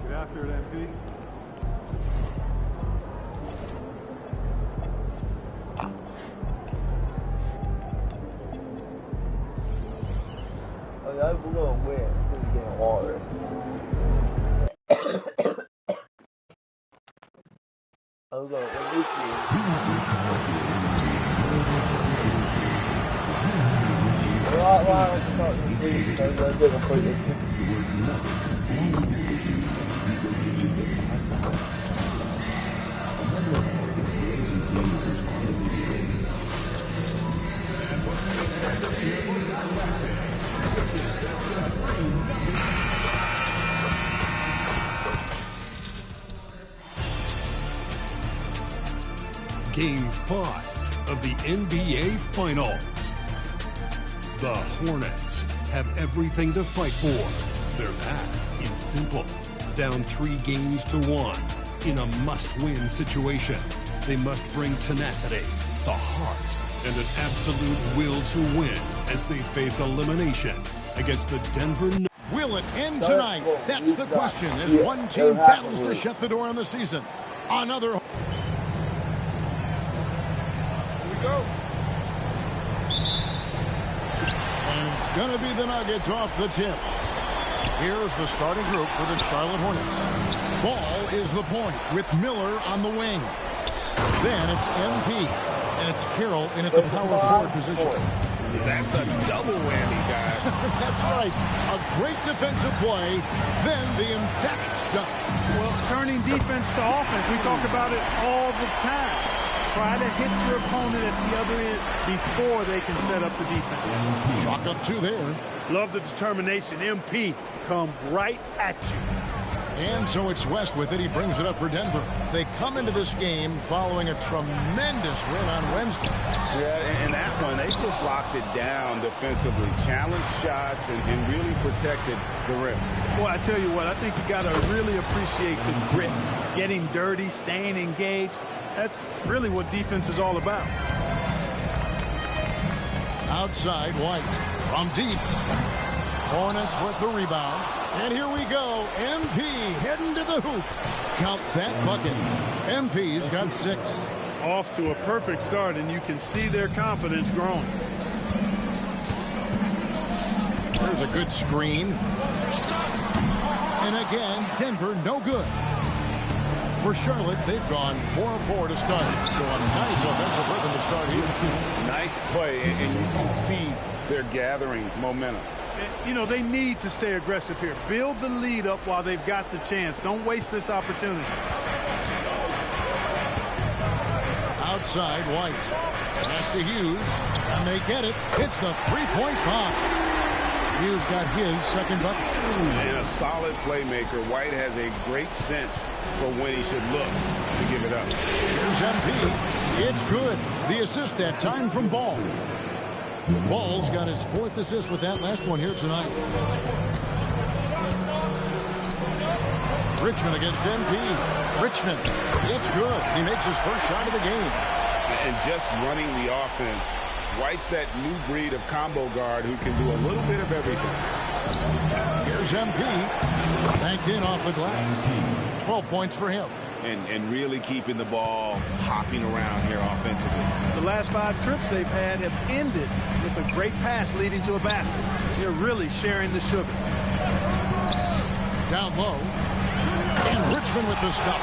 After it, MP. Oh, yeah, we're gonna win. This is getting harder. I'm gonna win this game. Why don't you talk to me, please? I'm gonna play this. Game 5 of the NBA Finals. The Hornets have everything to fight for. Their path is simple. Down 3 games to 1 in a must-win situation. They must bring tenacity, the heart, and an absolute will to win as they face elimination against the Denver Nuggets. Will it end tonight? That's the question as one team battles to shut the door on the season. Another. Here we go. And it's going to be the Nuggets off the tip. Here's the starting group for the Charlotte Hornets. Ball is the point with Miller on the wing. Then it's MP. And it's Carroll in at the power forward position. That's a double whammy, guys. That's right. A great defensive play, then the emphatic stuff. Well, turning defense to offense, we talk about it all the time. Try to hit your opponent at the other end before they can set up the defense. Chalk up 2 there. Love the determination. MP comes right at you. And so it's West with it. He brings it up for Denver. They come into this game following a tremendous win on Wednesday. Yeah, and that one, they just locked it down defensively. Challenged shots and really protected the rim. Well, I tell you what, I think you got to really appreciate the grit. Getting dirty, staying engaged. That's really what defense is all about. Outside, White from deep. Hornets with the rebound. And here we go. MP heading to the hoop. Count that bucket. MP's got 6. Off to a perfect start, and you can see their confidence growing. There's a good screen. And again, Denver no good. For Charlotte, they've gone 4-4 to start. So a nice offensive rhythm to start here. Nice play, and you can see they're gathering momentum. You know, they need to stay aggressive here. Build the lead up while they've got the chance. Don't waste this opportunity. Outside, White. Pass to Hughes. And they get it. It's the three-point bomb. Hughes got his second bucket. And a solid playmaker. White has a great sense for when he should look to give it up. Here's MP. It's good. The assist that time from Ball. Ball's got his 4th assist with that last one here tonight. Richmond against MP. Richmond. It's good. He makes his first shot of the game. And just running the offense. White's that new breed of combo guard who can do a little bit of everything. Here's MP. Banked in off the glass. 12 points for him. And really keeping the ball hopping around here offensively. The last 5 trips they've had have ended with a great pass leading to a basket. They're really sharing the sugar. Down low. And Richmond with the stuff.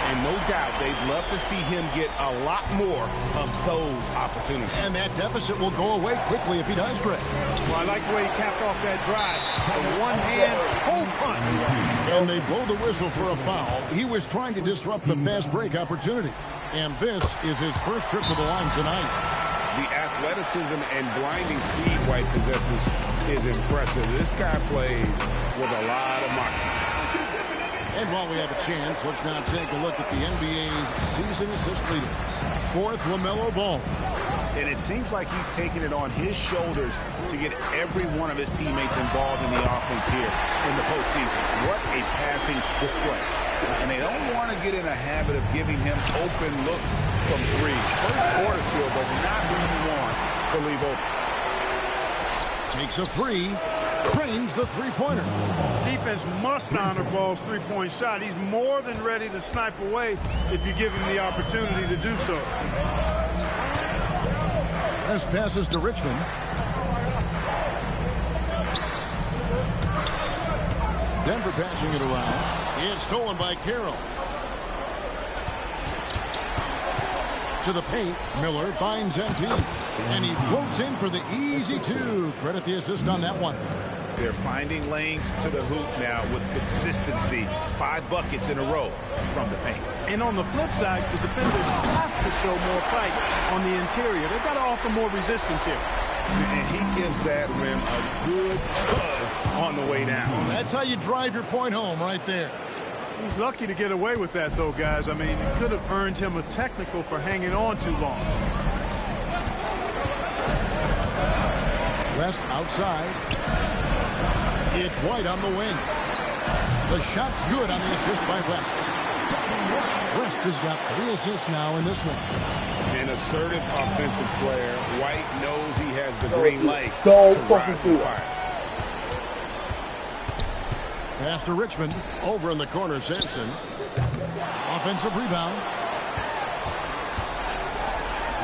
And no doubt they'd love to see him get a lot more of those opportunities. And that deficit will go away quickly if he does, Greg. Well, I like the way he capped off that drive. A one-hand hole punch. And they blow the whistle for a foul. He was trying to disrupt the fast break opportunity. And this is his first trip to the line tonight. The athleticism and blinding speed White possesses is impressive. This guy plays with a lot of moxie. And while we have a chance, let's now take a look at the NBA's season assist leaders. Fourth, LaMelo Ball. And it seems like he's taking it on his shoulders to get every one of his teammates involved in the offense here in the postseason. What a passing display. And they don't want to get in a habit of giving him open looks from three. First quarter still, but not who you want to leave open. Takes a three. Cranes the three-pointer. Defense must honor Ball's three-point shot. He's more than ready to snipe away if you give him the opportunity to do so. As passes to Richmond. Denver passing it around. It's stolen by Carroll. To the paint. Miller finds MP. And he floats in for the easy two. Credit the assist on that one. They're finding lanes to the hoop now with consistency. 5 buckets in a row from the paint. And on the flip side, the defenders have to show more fight on the interior. They've got to offer more resistance here. And he gives that rim a good tug on the way down. That's how you drive your point home right there. He's lucky to get away with that, though, guys. I mean, it could have earned him a technical for hanging on too long. West outside. It's White on the wing. The shot's good on the assist by West. West has got 3 assists now in this one. An assertive offensive player. White knows he has the green light to Don't rise fucking and do it. fire. Pass to Richmond. Over in the corner, Sampson. Offensive rebound.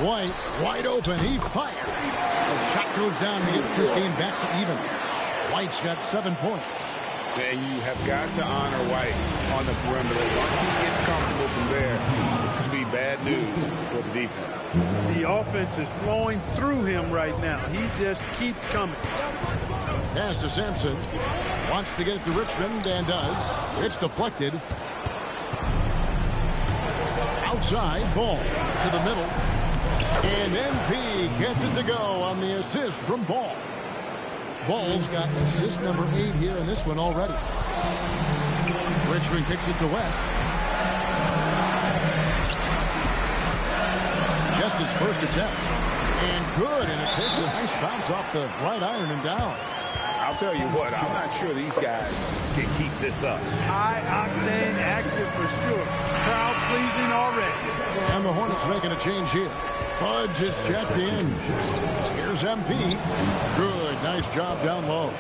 White wide open. He fired. The shot goes down and gets his game back to even. White's got 7 points. And you have got to honor White on the perimeter. Once he gets comfortable from there, it's going to be bad news for the defense. The offense is flowing through him right now. He just keeps coming. Pass to Sampson. Wants to get it to Richmond and does. It's deflected. Outside, Ball to the middle. And MP gets it to go on the assist from Ball. Ball's got assist number 8 here in this one already. Richmond kicks it to West. Just his first attempt. And good, and it takes a nice bounce off the right iron and down. I'll tell you what, I'm not sure these guys can keep this up. High-octane action for sure. Crowd pleasing already. And the Hornets making a change here. Fudge is checked in. Here's MP. Good, nice job down low.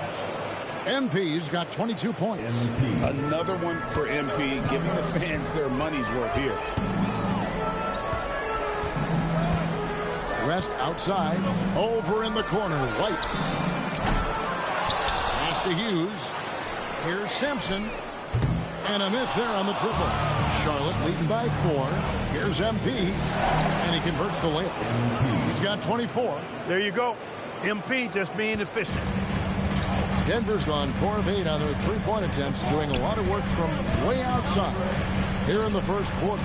MP's got 22 points. Another one for MP, giving the fans their money's worth here. West outside. Over in the corner, White. Pass to Hughes. Here's Sampson. And a miss there on the triple. Charlotte leading by 4. Here's MP. And he converts the layup. He's got 24. There you go. MP just being efficient. Denver's gone 4 of 8 on their three-point attempts, doing a lot of work from way outside here in the first quarter.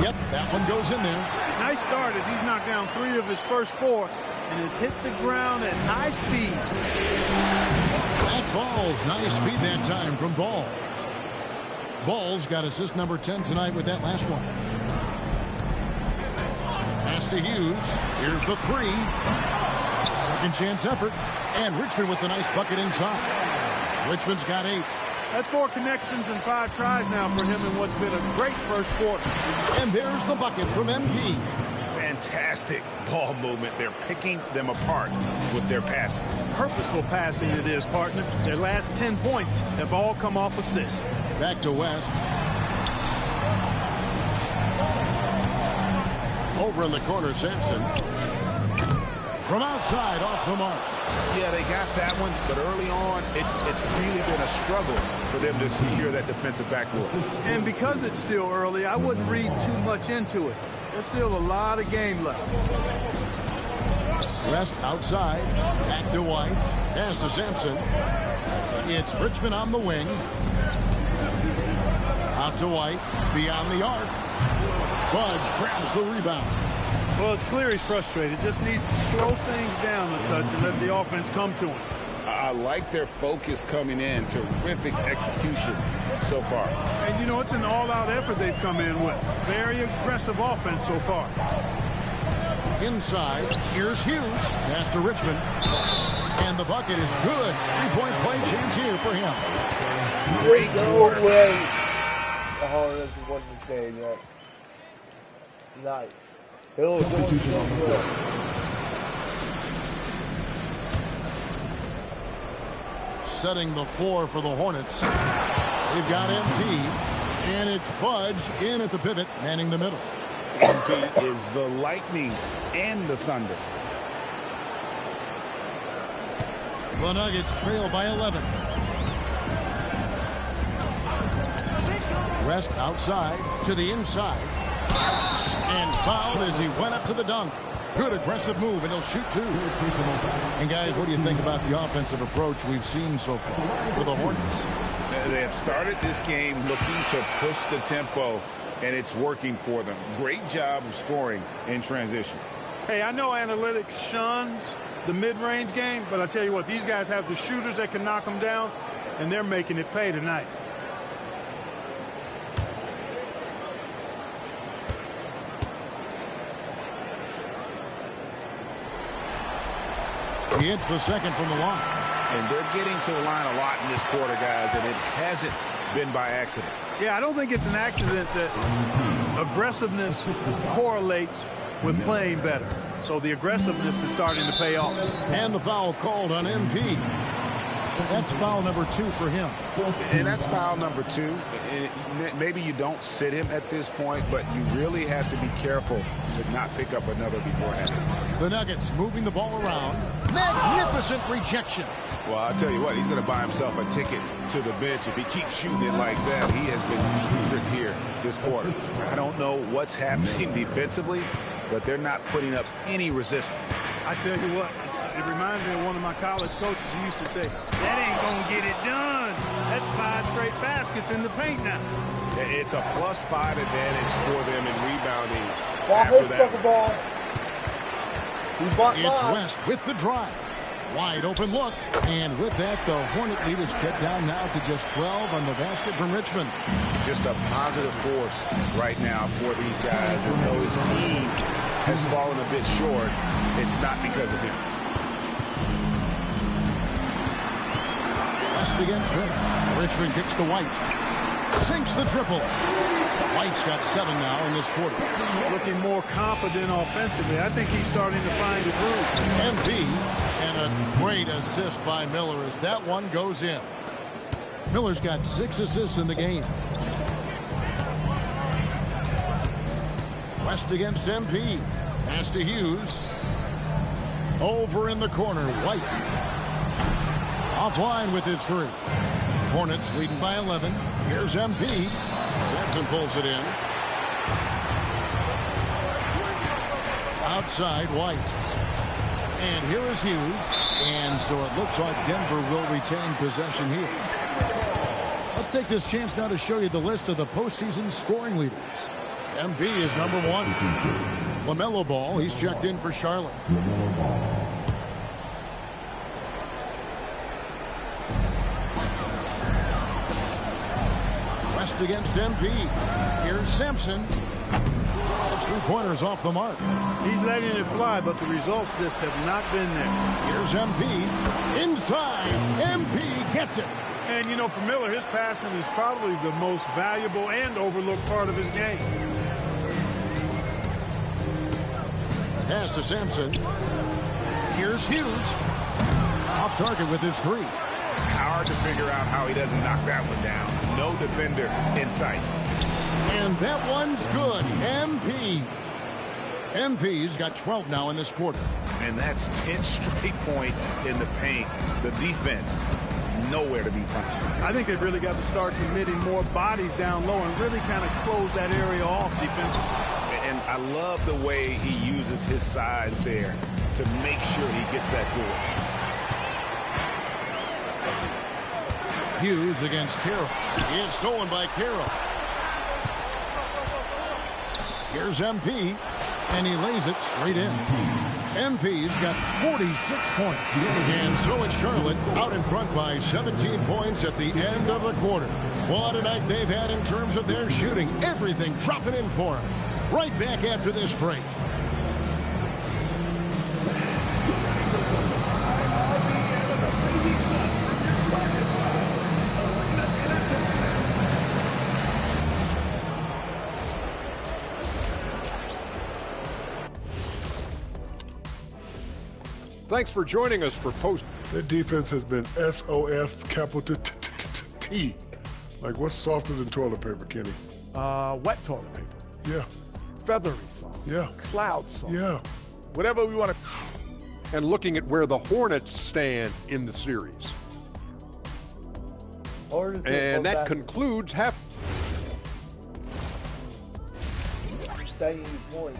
Yep, that one goes in there. Nice start as he's knocked down 3 of his first 4 and has hit the ground at high speed. That falls. Nice feed that time from Ball. Ball's got assist number 10 tonight with that last one. Pass to Hughes. Here's the 3. Second chance effort. And Richmond with the nice bucket inside. Richmond's got 8. That's 4 connections and 5 tries now for him in what's been a great first quarter. And there's the bucket from MP. Fantastic ball movement. They're picking them apart with their passing. Purposeful passing it is, partner. Their last 10 points have all come off assists. Back to West. Over in the corner, Sampson. From outside, off the mark. Yeah, they got that one, but early on, it's really been a struggle for them to secure that defensive backboard. And because it's still early, I wouldn't read too much into it. There's still a lot of game left. West outside. Back to White. Pass to Sampson. It's Richmond on the wing. Out to White. Beyond the arc. Fudge grabs the rebound. Well, it's clear he's frustrated. Just needs to slow things down a touch and let the offense come to him. I like their focus coming in. Terrific execution so far. And, you know, it's an all-out effort they've come in with. Very aggressive offense so far. Inside, here's Hughes. Pass to Richmond. And the bucket is good. Three-point play chance here for him. Great quarter. Oh, this is what you're saying, yeah. Nice. Hill is doing so good. Setting the floor for the Hornets. They've got MP. And it's Fudge in at the pivot, manning the middle. MP is the Lightning and the Thunder. The Nuggets trail by 11. West outside to the inside. And fouled as he went up to the dunk. Good aggressive move, and he'll shoot two. And guys, what do you think about the offensive approach we've seen so far for the Hornets? They have started this game looking to push the tempo, and it's working for them. Great job of scoring in transition. Hey, I know analytics shuns the mid-range game, but I tell you what, these guys have the shooters that can knock them down, and they're making it pay tonight. He hits the second from the line. And they're getting to the line a lot in this quarter, guys, and it hasn't been by accident. Yeah, I don't think it's an accident that aggressiveness correlates with playing better. So the aggressiveness is starting to pay off. And the foul called on MP. That's foul number 2 for him. And that's foul number 2. And maybe you don't sit him at this point, but you really have to be careful to not pick up another beforehand. The Nuggets moving the ball around. Magnificent rejection. Well, I'll tell you what, he's going to buy himself a ticket to the bench. If he keeps shooting it like that, he has been putrid here this quarter. I don't know what's happening defensively, but they're not putting up any resistance. I tell you what, it reminds me of one of my college coaches who used to say, that ain't going to get it done. That's 5 straight baskets in the paint now. It's a +5 advantage for them in rebounding After that. ball. It's West with the drive. Wide open look. And with that, the Hornet lead is cut down now to just 12 on the basket from Richmond. Just a positive force right now for these guys. And though his team has fallen a bit short, it's not because of him. West against Miller. Richmond kicks to White. Sinks the triple. White's got 7 now in this quarter. Looking more confident offensively. I think he's starting to find a groove. MP, and a great assist by Miller as that one goes in. Miller's got 6 assists in the game. West against MP. Pass to Hughes. Over in the corner, White. Offline with his 3. Hornets leading by 11. Here's MP. Sampson pulls it in. Outside, White. And here is Hughes. And so it looks like Denver will retain possession here. Let's take this chance now to show you the list of the postseason scoring leaders. MP is number 1. LaMelo Ball, he's checked in for Charlotte. West against MP. Here's Sampson. 3-pointers off the mark. He's letting it fly, but the results just have not been there. Here's MP. Inside. MP gets it. And, you know, for Miller, his passing is probably the most valuable and overlooked part of his game. Pass to Sampson. Here's Hughes. Off target with his 3. Hard to figure out how he doesn't knock that one down. No defender in sight. And that one's good. MP. MP's got 12 now in this quarter. And that's 10 straight points in the paint. The defense, nowhere to be found. I think they've really got to start committing more bodies down low and really kind of close that area off defensively. And I love the way he uses his size there to make sure he gets that board. Hughes against Carroll. It's stolen by Carroll. Here's MP. And he lays it straight in. MP's got 46 points. And so it's Charlotte out in front by 17 points at the end of the quarter. What a night they've had in terms of their shooting. Everything dropping in for them. Right back after this break. Thanks for joining us for Post. Their defense has been SOF capital T. Like, what's softer than toilet paper, Kenny? Wet toilet paper. Yeah. Feathery soft. Yeah. Cloud soft. Yeah. Whatever we want to. And looking at where the Hornets stand in the series. And that concludes half. Staying point.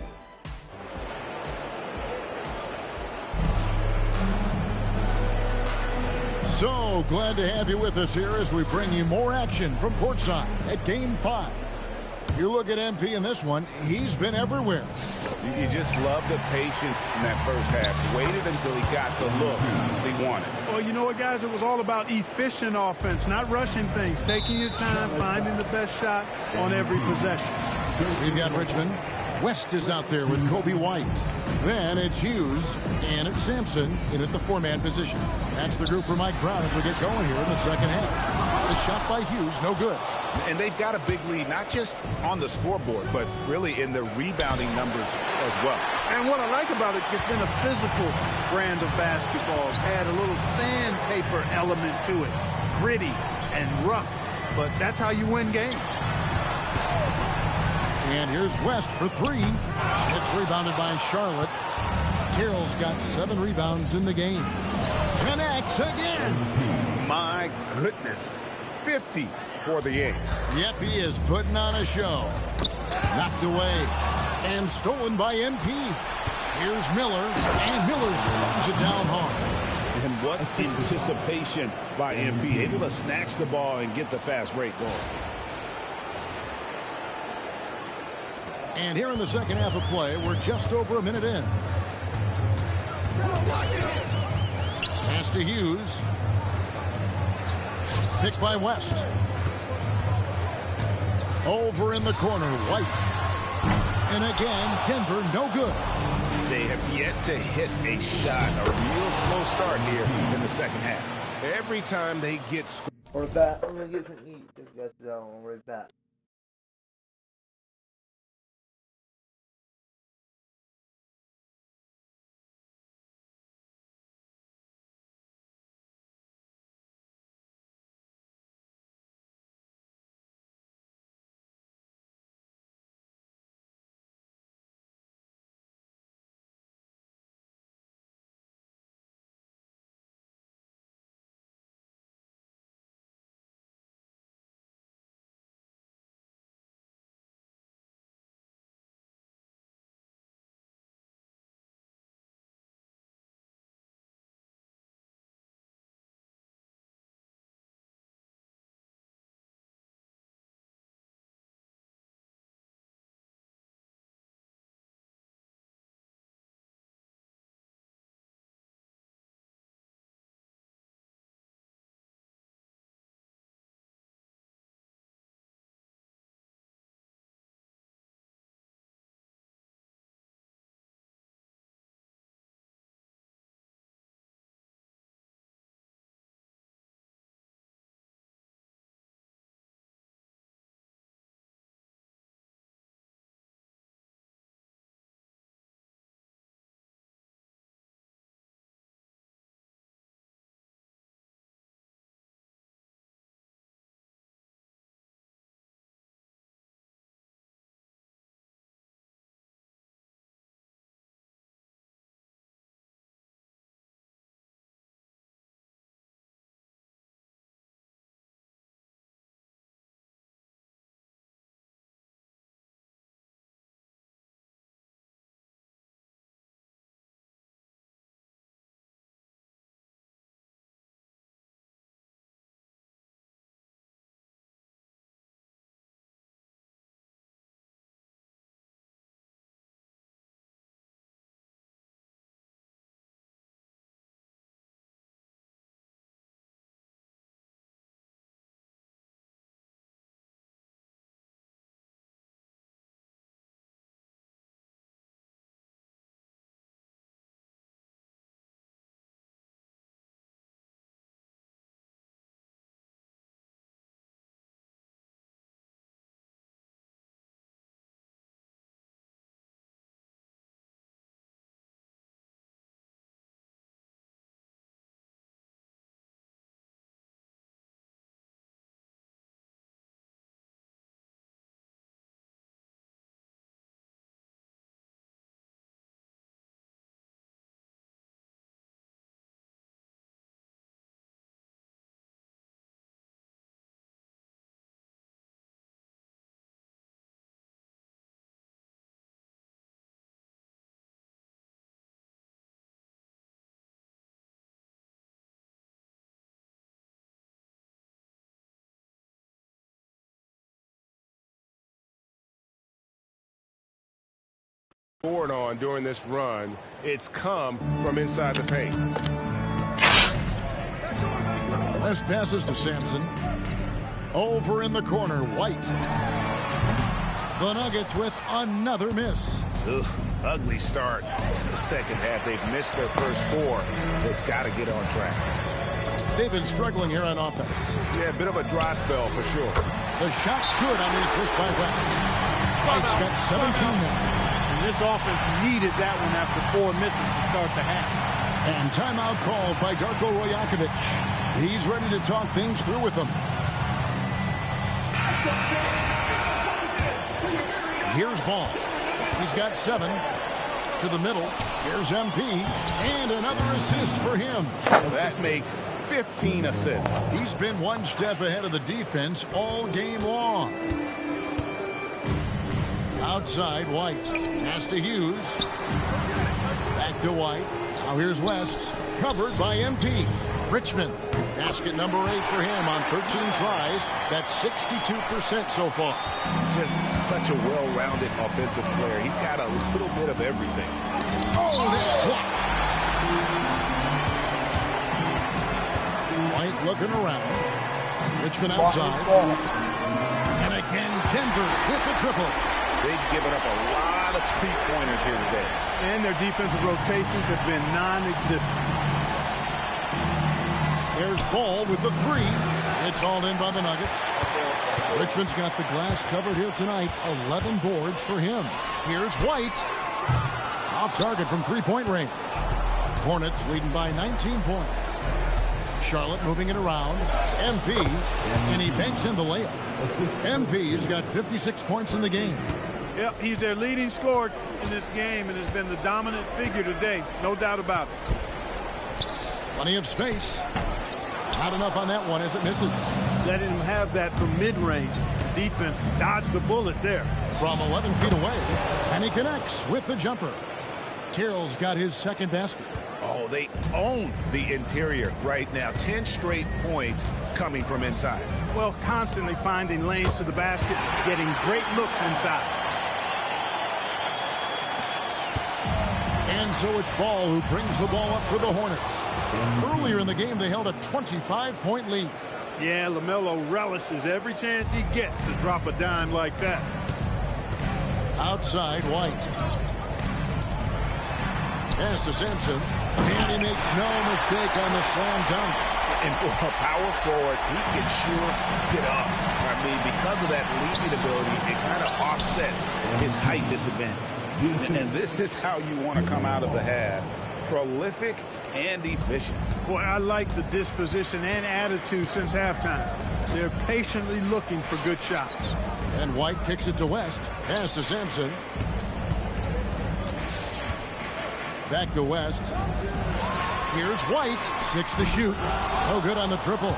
So glad to have you with us here as we bring you more action from courtside at Game 5. You look at MP in this one, he's been everywhere. You just love the patience in that first half. Waited until he got the look he wanted. Well, you know what, guys? It was all about efficient offense, not rushing things, taking your time, finding the best shot on every possession. We've got Richmond. West is out there with Kobe White. Then it's Hughes, and it's Sampson in at the four-man position. That's the group for Mike Brown as we get going here in the second half. The shot by Hughes, no good. And they've got a big lead, not just on the scoreboard, but really in the rebounding numbers as well. And what I like about it, it's been a physical brand of basketball. It's had a little sandpaper element to it, gritty and rough, but that's how you win games. And here's West for three. It's rebounded by Charlotte. Terrell's got 7 rebounds in the game. Connects again. My goodness, 50 for the eight. Yep, he is putting on a show. Knocked away and stolen by MP. Here's Miller, and Miller throws it down hard. And what anticipation by MP, able to snatch the ball and get the fast break going. And here in the second half of play, we're just over a minute in. Pass to Hughes. Picked by West. Over in the corner, White. And again, Denver, no good. They have yet to hit a shot. A real slow start here in the second half. Every time they get scored. We're back. I'm gonna get some eat. Just got down. We're back. scored on during this run, it's come from inside the paint. West passes to Sampson. Over in the corner, White. The Nuggets with another miss. Ugh, ugly start to the second half. They've missed their first 4. They've got to get on track. They've been struggling here on offense. Yeah, a bit of a dry spell for sure. The shot's good on the assist by West. White's got 17 now. And this offense needed that one after 4 misses to start the half. And timeout called by Darko Rojakovic. He's ready to talk things through with them. Here's Ball. He's got 7. To the middle. Here's MP. And another assist for him. That makes 15 assists. He's been one step ahead of the defense all game long. Outside, White. Pass to Hughes. Back to White. Now here's West. Covered by MP. Richmond. Basket number 8 for him on 13 tries. That's 62% so far. Just such a well-rounded offensive player. He's got a little bit of everything. Oh, that's blocked. White looking around. Richmond outside. And again, Denver with the triple. They've given up a lot of three-pointers here today. And their defensive rotations have been non-existent. There's Ball with the 3. It's hauled in by the Nuggets. Richmond's got the glass covered here tonight. 11 boards for him. Here's White. Off target from three-point range. Hornets leading by 19 points. Charlotte moving it around. MP. And he banks in the layup. MP's got 56 points in the game. Yep, he's their leading scorer in this game and has been the dominant figure today. No doubt about it. Plenty of space. Not enough on that one as it misses. Letting him have that from mid-range. Defense dodged the bullet there. From 11 feet away. And he connects with the jumper. Carroll's got his second basket. Oh, they own the interior right now. 10 straight points coming from inside. Well, constantly finding lanes to the basket, getting great looks inside. And so it's Ball who brings the ball up for the Hornets. Earlier in the game, they held a 25-point lead. Yeah, LaMelo relishes every chance he gets to drop a dime like that. Outside, White. Pass to Sampson. And he makes no mistake on the slam dunk. And for a power forward, he can sure get up. I mean, because of that leaping ability, it kind of offsets his height disadvantage. And this is how you want to come out of the half. Prolific and efficient. Boy, I like the disposition and attitude since halftime. They're patiently looking for good shots. And White kicks it to West. Pass to Sampson. Back to West. Here's White. 6 to shoot. No good on the triple.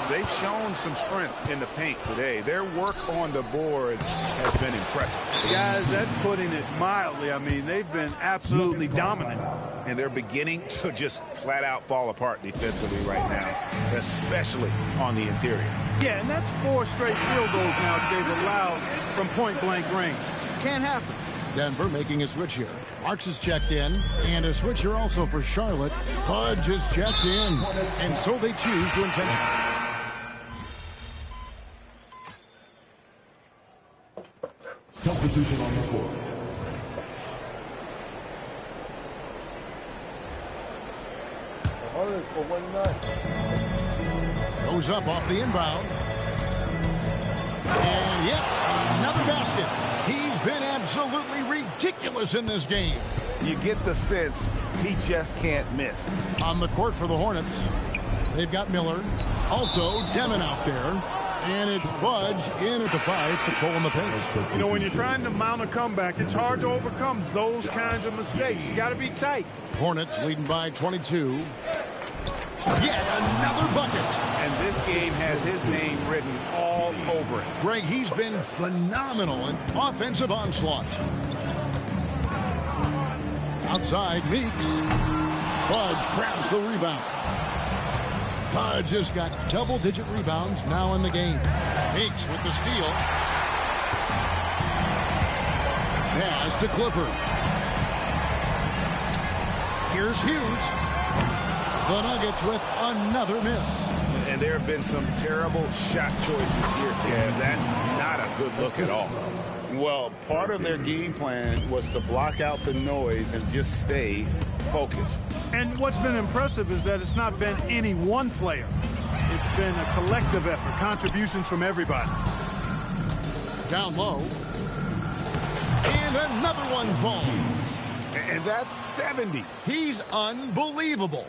They've shown some strength in the paint today. Their work on the boards has been impressive. Guys, that's putting it mildly. I mean, they've been absolutely dominant. And they're beginning to just flat out fall apart defensively right now, especially on the interior. Yeah, and that's 4 straight field goals now that they've allowed from point-blank range. Can't happen. Denver making a switch here. Marks is checked in, and a switch here also for Charlotte. Fudge is checked in, and so they choose to intentionally. Substitution on the court. For 1 night. Goes up off the inbound. And yep, another basket. He's been absolutely ridiculous in this game. You get the sense he just can't miss. On the court for the Hornets, they've got Miller. Also, Demon out there. And it's Fudge in at the 5, patrolling the paint. You know, when you're trying to mount a comeback, it's hard to overcome those kinds of mistakes. You got to be tight. Hornets leading by 22. Yet another bucket. And this game has his name written all over it. Greg, he's been phenomenal in offensive onslaught. Outside, Meeks. Fudge grabs the rebound. Fudge has got double-digit rebounds now in the game. Meeks with the steal. Pass to Clifford. Here's Hughes. The Nuggets with another miss. And there have been some terrible shot choices here, Kev. That's not a good look at all. Well, part of their game plan was to block out the noise and just stay focused. And what's been impressive is that it's not been any one player. It's been a collective effort, contributions from everybody. Down low. And another one falls. And that's 70. He's unbelievable.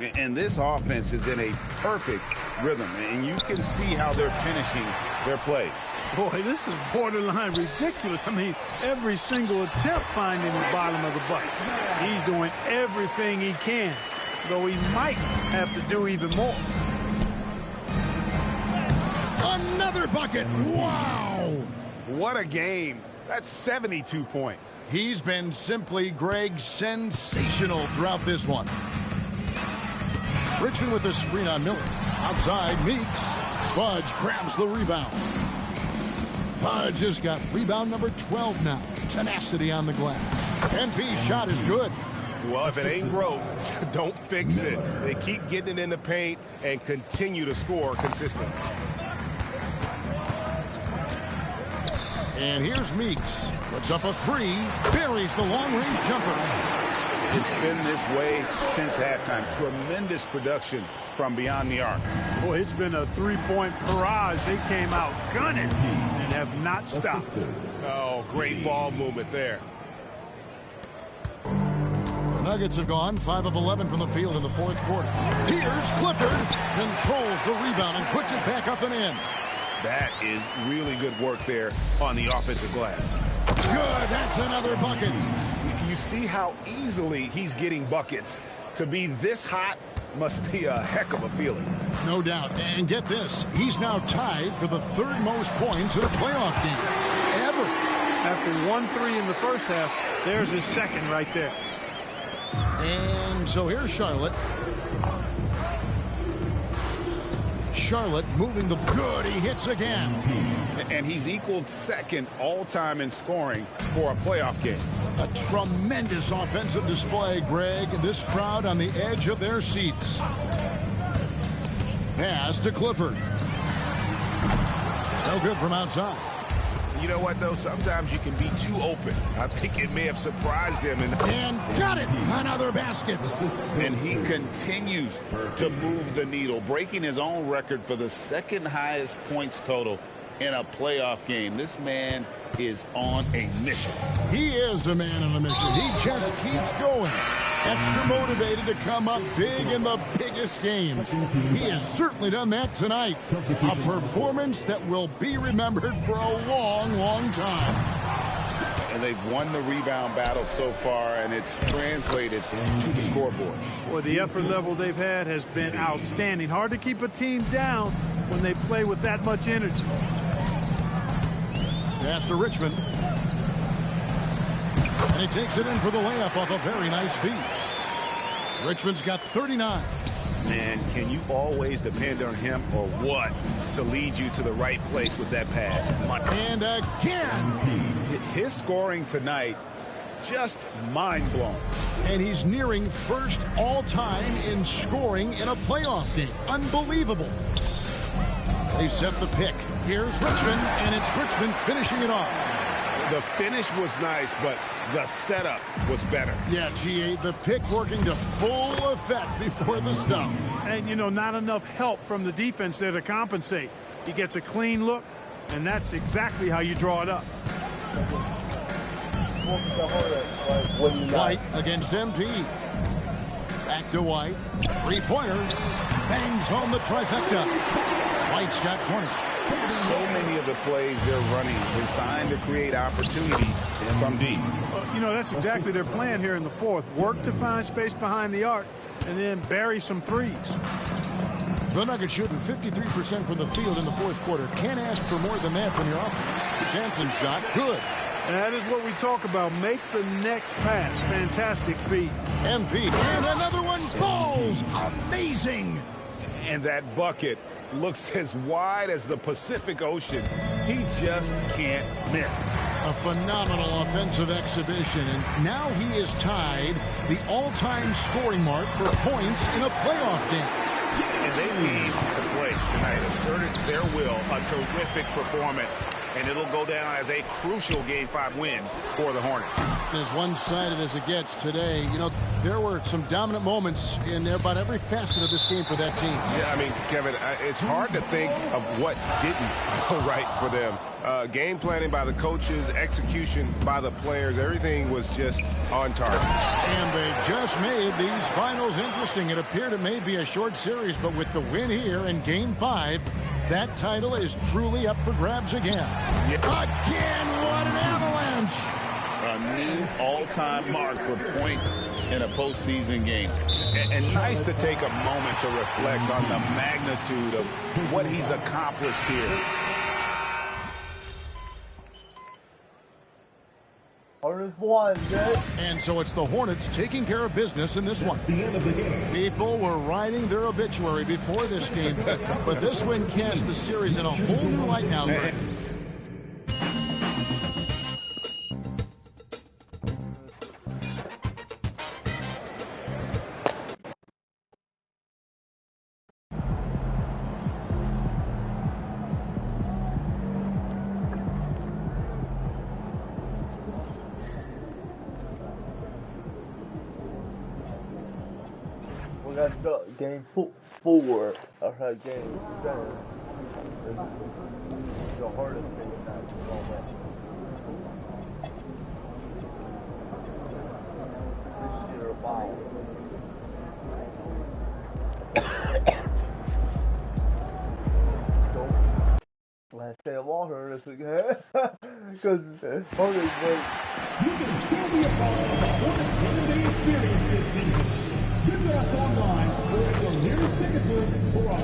And this offense is in a perfect rhythm. And you can see how they're finishing their plays. Boy, this is borderline ridiculous. I mean, every single attempt finding the bottom of the bucket. He's doing everything he can, though he might have to do even more. Another bucket. Wow. What a game. That's 72 points. He's been simply, Greg, sensational throughout this one. Richmond with the screen on Miller. Outside, Meeks. Fudge grabs the rebound. Fudge has got rebound number 12 now. Tenacity on the glass. MP's shot is good. Well, if it ain't broke, don't fix it. They keep getting it in the paint and continue to score consistently. And here's Meeks. Puts up a three. Buries the long-range jumper. It's been this way since halftime. Tremendous production from beyond the arc. Boy, it's been a three-point barrage. They came out gunning and have not stopped. Oh, great ball movement there. The Nuggets have gone 5 of 11 from the field in the fourth quarter. Here's Clifford. Controls the rebound and puts it back up and in. That is really good work there on the offensive glass. Good, that's another bucket. You see how easily he's getting buckets. To be this hot must be a heck of a feeling. No doubt. And get this, he's now tied for the third most points in a playoff game ever. After 1-3 in the first half, there's his second right there. And so here's Charlotte. Charlotte moving the good. He hits again. And he's equaled second all-time in scoring for a playoff game. A tremendous offensive display, Greg. This crowd on the edge of their seats. Pass to Clifford. No good from outside. You know what, though? Sometimes you can be too open. I think it may have surprised him. And got it! Another basket. And he continues to move the needle, breaking his own record for the second highest points total in a playoff game. This man is on a mission. He is a man on a mission. He just keeps going. Extra motivated to come up big in the biggest game. He has certainly done that tonight. A performance that will be remembered for a long, long time. And they've won the rebound battle so far, and it's translated to the scoreboard. Boy, the effort level they've had has been outstanding. Hard to keep a team down when they play with that much energy. Pass to Richmond. And he takes it in for the layup off a very nice feed. Richmond's got 39. Man, can you always depend on him or what to lead you to the right place with that pass? And again. His scoring tonight, just mind-blowing. And he's nearing first all-time in scoring in a playoff game. Unbelievable. They set the pick. Here's Richmond, and it's Richmond finishing it off. The finish was nice, but the setup was better. Yeah, GA, the pick working to full effect before the stuff. And, you know, not enough help from the defense there to compensate. He gets a clean look, and that's exactly how you draw it up. White against MP. Back to White. Three-pointer. Bangs home the trifecta. White's got 20. So many of the plays they're running designed to create opportunities from deep. You know, that's exactly their plan here in the fourth. Work to find space behind the arc and then bury some threes. The Nuggets shooting 53% from the field in the fourth quarter. Can't ask for more than that from your offense. Sampson's shot, good. And that is what we talk about. Make the next pass. Fantastic feed. MP. And another one falls. Amazing. And that bucket looks as wide as the Pacific Ocean. He just can't miss. A phenomenal offensive exhibition, and now he is tied the all-time scoring mark for points in a playoff game. And they came to play tonight, asserted their will, a terrific performance, and it'll go down as a crucial Game 5 win for the Hornets. As one-sided as it gets today, you know, there were some dominant moments in about every facet of this game for that team. Yeah, I mean, Kevin, it's hard to think of what didn't go right for them. Game planning by the coaches, execution by the players, everything was just on target. And they just made these finals interesting. It appeared it may be a short series, but with the win here in Game 5, that title is truly up for grabs again. Yeah. Again, what an avalanche! A new all-time mark for points in a postseason game. And nice to take a moment to reflect on the magnitude of what he's accomplished here. Hornets won, good. And so it's the Hornets taking care of business in this one. People were writing their obituary before this game, but this win cast the series in a whole new light now. We got game 4 of her game 7. The hardest thing tonight. This year, wow. Let's say water this again. Because Hornets went. You can still be a part of the Hornets game-day experience this season. Visit us online or at your nearest ticket booth for a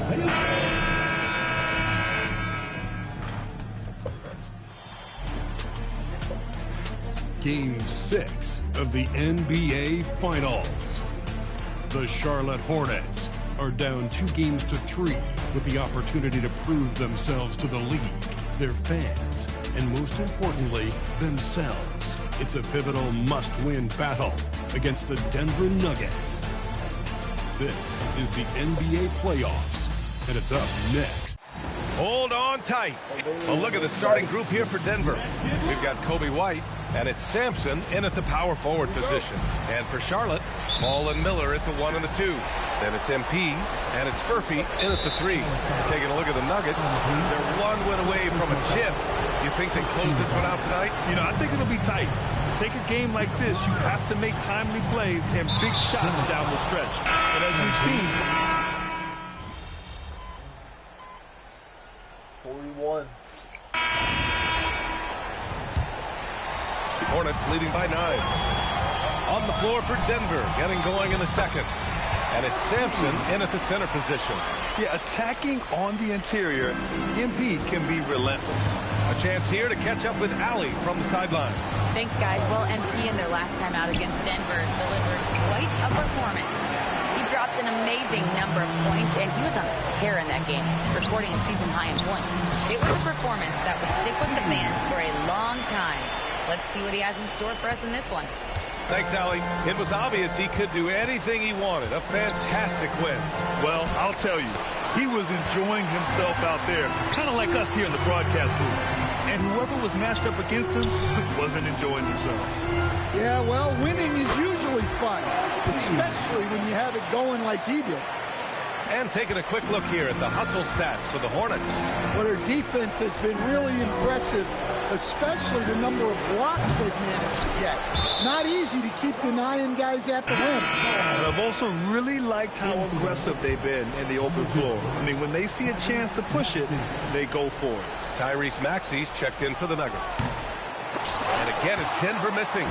Game 6 of the NBA Finals. The Charlotte Hornets are down 2 games to 3 with the opportunity to prove themselves to the league, their fans, and most importantly, themselves. It's a pivotal must-win battle against the Denver Nuggets. This is the NBA playoffs, and it's up next. Hold on tight. Well, look at the starting group here for Denver. We've got Kobe White, and it's Sampson in at the power forward position. And for Charlotte, Ball and Miller at the 1 and the 2. Then it's MP, and it's Furphy in at the 3. Taking a look at the Nuggets, they're 1 win away from a chip. You think they close this one out tonight? You know, I think it'll be tight. Take a game like this, you have to make timely plays and big shots down the stretch. And as we've seen, 41. Hornets leading by 9. On the floor for Denver, getting going in the second. And it's Sampson in at the center position. yeah, attacking on the interior, MP can be relentless. A chance here to catch up with Allie from the sideline. Thanks, guys. Well, MP in their last time out against Denver delivered quite a performance. He dropped an amazing number of points, and he was on a tear in that game, recording a season high in points. It was a performance that will stick with the fans for a long time. Let's see what he has in store for us in this one. Thanks, Allie. It was obvious he could do anything he wanted. A fantastic win. Well, I'll tell you, he was enjoying himself out there, kind of like us here in the broadcast booth. And whoever was matched up against him wasn't enjoying themselves. Yeah, well, winning is usually fun, especially when you have it going like he did. And taking a quick look here at the hustle stats for the Hornets. But our defense has been really impressive, especially the number of blocks they've managed to get. It's not easy to keep denying guys at the rim. And I've also really liked how aggressive they've been in the open floor. I mean, when they see a chance to push it, they go for it. Tyrese Maxey's checked in for the Nuggets. And again, it's Denver missing.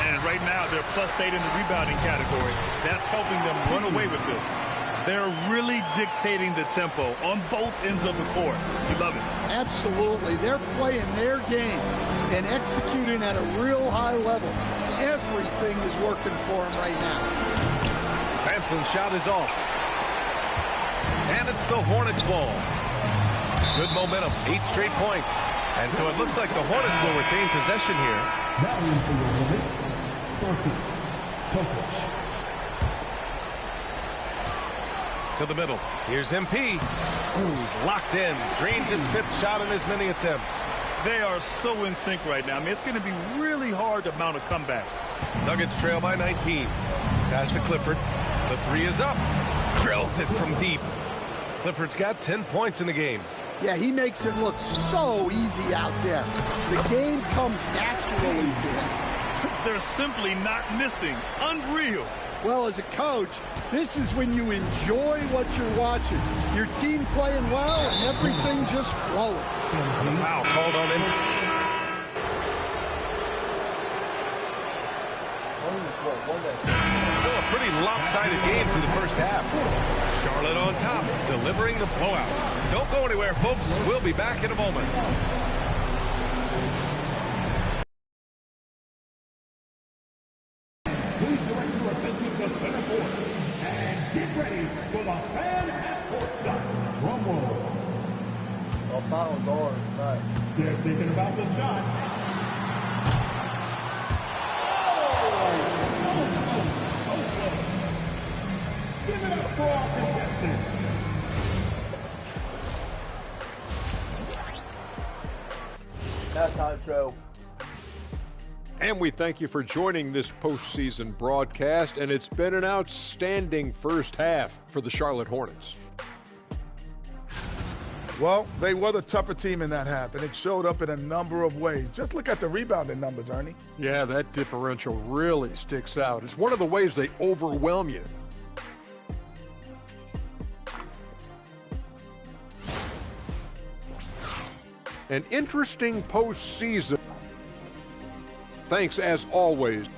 And right now, they're +8 in the rebounding category. That's helping them run away with this. They're really dictating the tempo on both ends of the court. You love it. Absolutely. They're playing their game and executing at a real high level. Everything is working for them right now. Sampson's shot is off. And it's the Hornets ball. Good momentum, 8 straight points. And so it looks like the Hornets will retain possession here. Now in for your Hornets, Tutor. To the middle. Here's MP. Ooh, he's locked in. Drains his 5th shot in as many attempts. They are so in sync right now. I mean, it's going to be really hard to mount a comeback. Nuggets trail by 19. Pass to Clifford. The 3 is up. Drills it from deep. Clifford's got 10 points in the game. Yeah, he makes it look so easy out there. The game comes naturally to him. They're simply not missing. Unreal. Well, as a coach, this is when you enjoy what you're watching. Your team playing well and everything just flowing. And a foul called on him. Still a pretty lopsided game through the first half. Charlotte on top, delivering the blowout. Don't go anywhere, folks. We'll be back in a moment. Please direct your attention to center court and get ready for the fan at courtside. Drum roll. They're thinking about the shot. Give it up for our contestants. Halftime show. And we thank you for joining this postseason broadcast, and it's been an outstanding first half for the Charlotte Hornets. Well, they were the tougher team in that half, and it showed up in a number of ways. Just look at the rebounding numbers, Ernie. Yeah, that differential really sticks out. It's one of the ways they overwhelm you. An interesting postseason. Thanks, as always.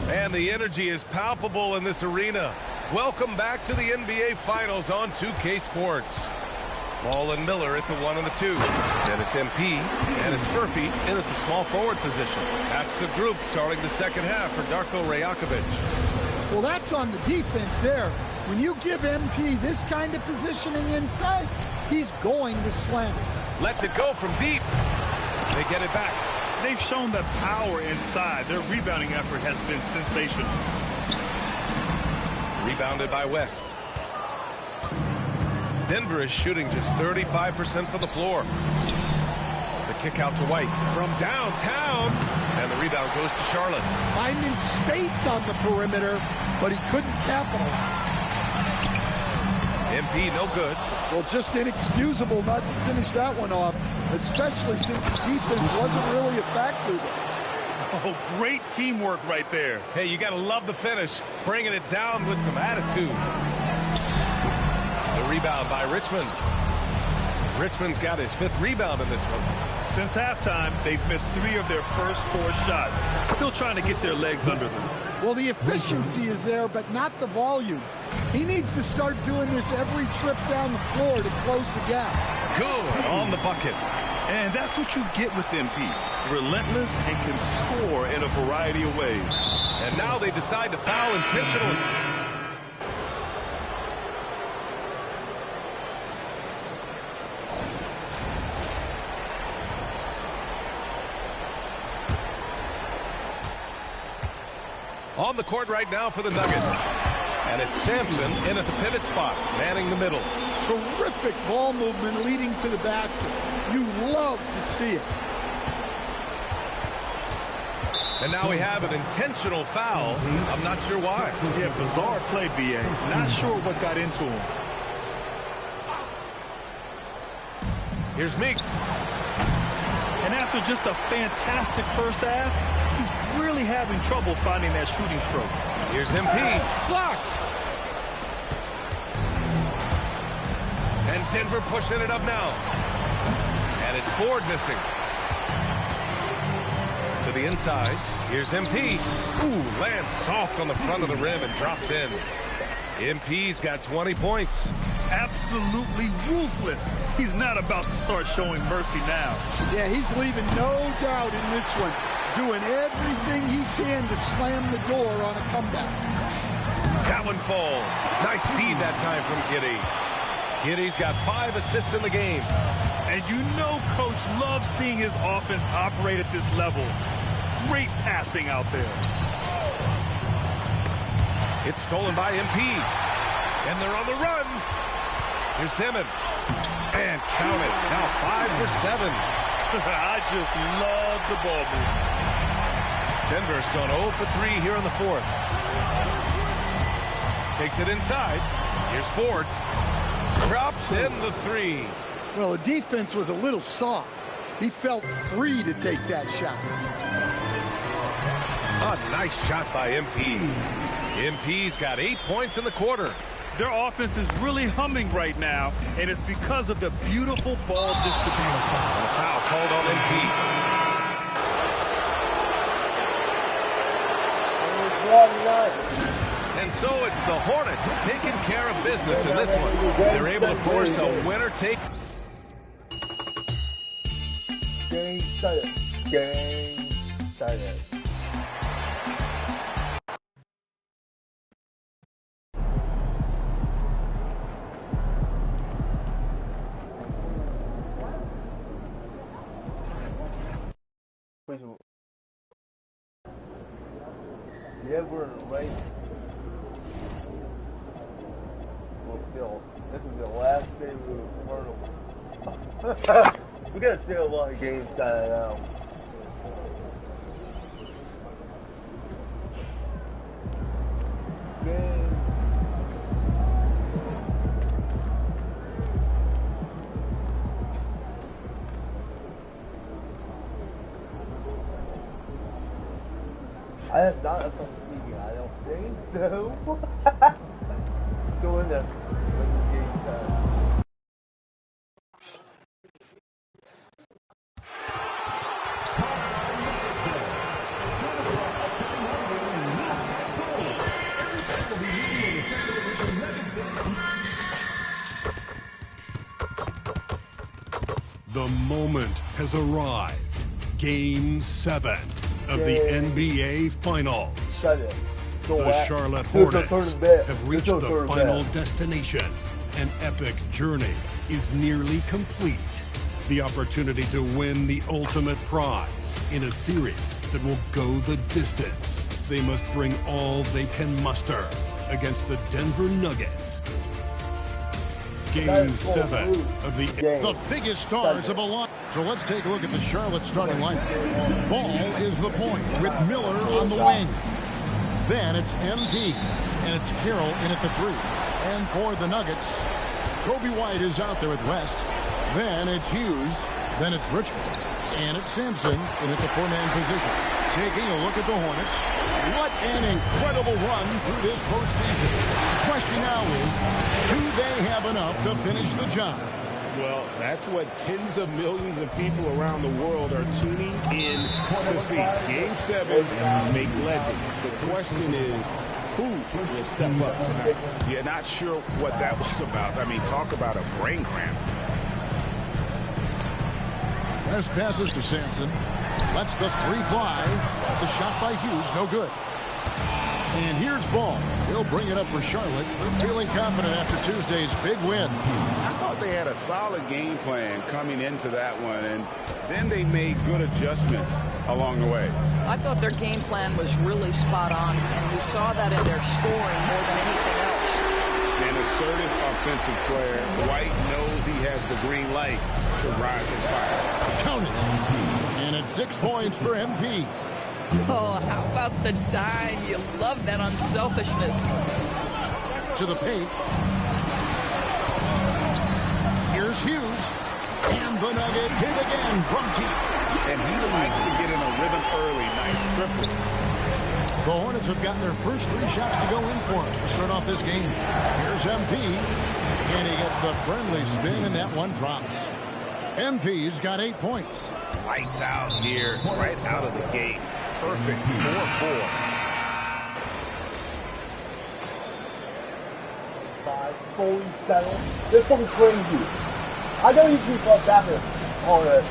And the energy is palpable in this arena. Welcome back to the NBA Finals on 2K Sports. Ball and Miller at the 1 and the 2. Then it's MP, and it's Furphy in at the small forward position. That's the group starting the second half for Darko Rajakovic. Well, that's on the defense there. When you give MP this kind of positioning inside, he's going to slam it. Lets it go from deep. They get it back. They've shown that power inside. Their rebounding effort has been sensational. Rebounded by West. Denver is shooting just 35% from the floor. The kick out to White from downtown. And the rebound goes to Charlotte. Finding space on the perimeter, but he couldn't capitalize. MP no good. Well, just inexcusable not to finish that one off, especially since the defense wasn't really a factor there. Oh, great teamwork right there. Hey, you got to love the finish. Bringing it down with some attitude. The rebound by Richmond. Richmond's got his 5th rebound in this one. Since halftime, they've missed 3 of their first 4 shots. Still trying to get their legs under them. Well, the efficiency is there, but not the volume. He needs to start doing this every trip down the floor to close the gap. Good on the bucket. And that's what you get with MP. Relentless and can score in a variety of ways. And now they decide to foul intentionally. On the court right now for the Nuggets. And it's Sampson in at the pivot spot, manning the middle. Terrific ball movement leading to the basket. You love to see it. And now we have an intentional foul. I'm not sure why. Yeah, bizarre play, B.A. Not sure what got into him. Here's Meeks. And after just a fantastic first half, he's really having trouble finding that shooting stroke. Here's MP. Blocked. And Denver pushing it up now. And it's Ford missing. To the inside. Here's MP. Ooh, lands soft on the front of the rim and drops in. MP's got 20 points. Absolutely ruthless. He's not about to start showing mercy now. Yeah, he's leaving no doubt in this one. doing everything he can to slam the door on a comeback. That one falls. Nice feed that time from Giddey. Giddey's got 5 assists in the game. And you know Coach loves seeing his offense operate at this level. Great passing out there. It's stolen by MP. And they're on the run. Here's Demon. And count it. Now 5 for 7. I just love the ball movement. Denver's gone 0 for 3 here in the 4th. Takes it inside. Here's Ford. Drops in the 3. Well, the defense was a little soft. He felt free to take that shot. A nice shot by MP. MP's got 8 points in the quarter. Their offense is really humming right now, and it's because of the beautiful ball distribution. And a foul called on MP. And so it's the Hornets taking care of business in this one. They're able to force a winner-take. Game started. Game started. Yeah, we're in the race. This is the last day we were hurdle. We gotta stay a lot of games started out. Game. I have not up on TV. I don't think so. Go in there when the game's done. The moment has arrived. Game 7 of the NBA Finals. The Charlotte Hornets have reached the final destination. An epic journey is nearly complete. The opportunity to win the ultimate prize in a series that will go the distance. They must bring all they can muster against the Denver Nuggets. Game 7 of the biggest stars of a lot. So let's take a look at the Charlotte starting lineup. Ball is the point with Miller on the wing. Then it's MP, and it's Carroll in at the 3. And for the Nuggets, Kobe White is out there at West. Then it's Hughes. Then it's Richmond. And it's Sampson in at the 4-man position. Taking a look at the Hornets. What an incredible run through this postseason. The question now is, do they have enough to finish the job? Well, that's what tens of millions of people around the world are tuning in to see. Game 7s make legends. The question is, who will step up tonight? You're not sure what that was about. I mean, talk about a brain cramp. Best passes to Sampson. Lets the 3 fly. The shot by Hughes, no good. And here's Ball. He'll bring it up for Charlotte. Feeling confident after Tuesday's big win. I thought they had a solid game plan coming into that one, and then they made good adjustments along the way. I thought their game plan was really spot on, and we saw that in their scoring more than anything else. An assertive offensive player. White knows he has the green light to rise and fire. Count it. And it's 6 points for MP. Oh, how about the dime? You love that unselfishness. To the paint. Here's Hughes. And the Nuggets hit again from deep. And he likes to get in a rhythm early. Nice triple. The Hornets have gotten their first 3 shots to go in for him to start off this game. Here's MP. And he gets the friendly spin, and that one drops. MP's got 8 points. Lights out here, right out of the gate. Perfect 4-4. 5-47. This one's crazy. I know you keep up that one. All right.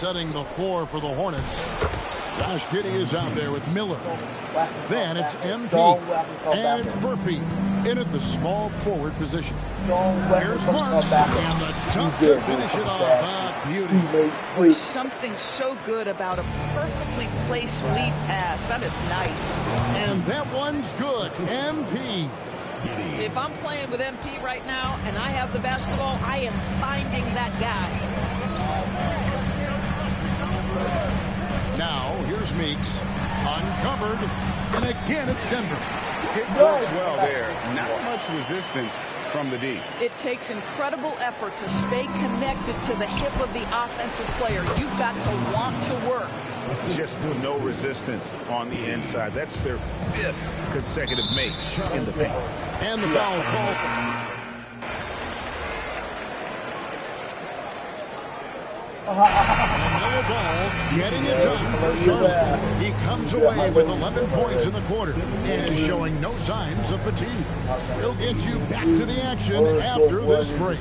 setting the floor for the Hornets. Josh Giddey is out there with Miller. Then it's MP. And it's Murphy in at the small forward position. Here's Marks. And the dunk to finish it off. Beauty. There's something so good about a perfectly placed lead pass. That is nice. And that one's good. MP. If I'm playing with MP right now and I have the basketball, I am finding that guy. Now, here's Meeks. Uncovered. And again, it's Denver. It works well there. Not much resistance from the D. It takes incredible effort to stay connected to the hip of the offensive player. You've got to want to work. Just no resistance on the inside. That's their 5th consecutive make in the paint. And the foul call. Another ball, getting it done for Charlotte. He comes away with 11 points in the quarter and is showing no signs of fatigue. He'll get you back to the action after this break.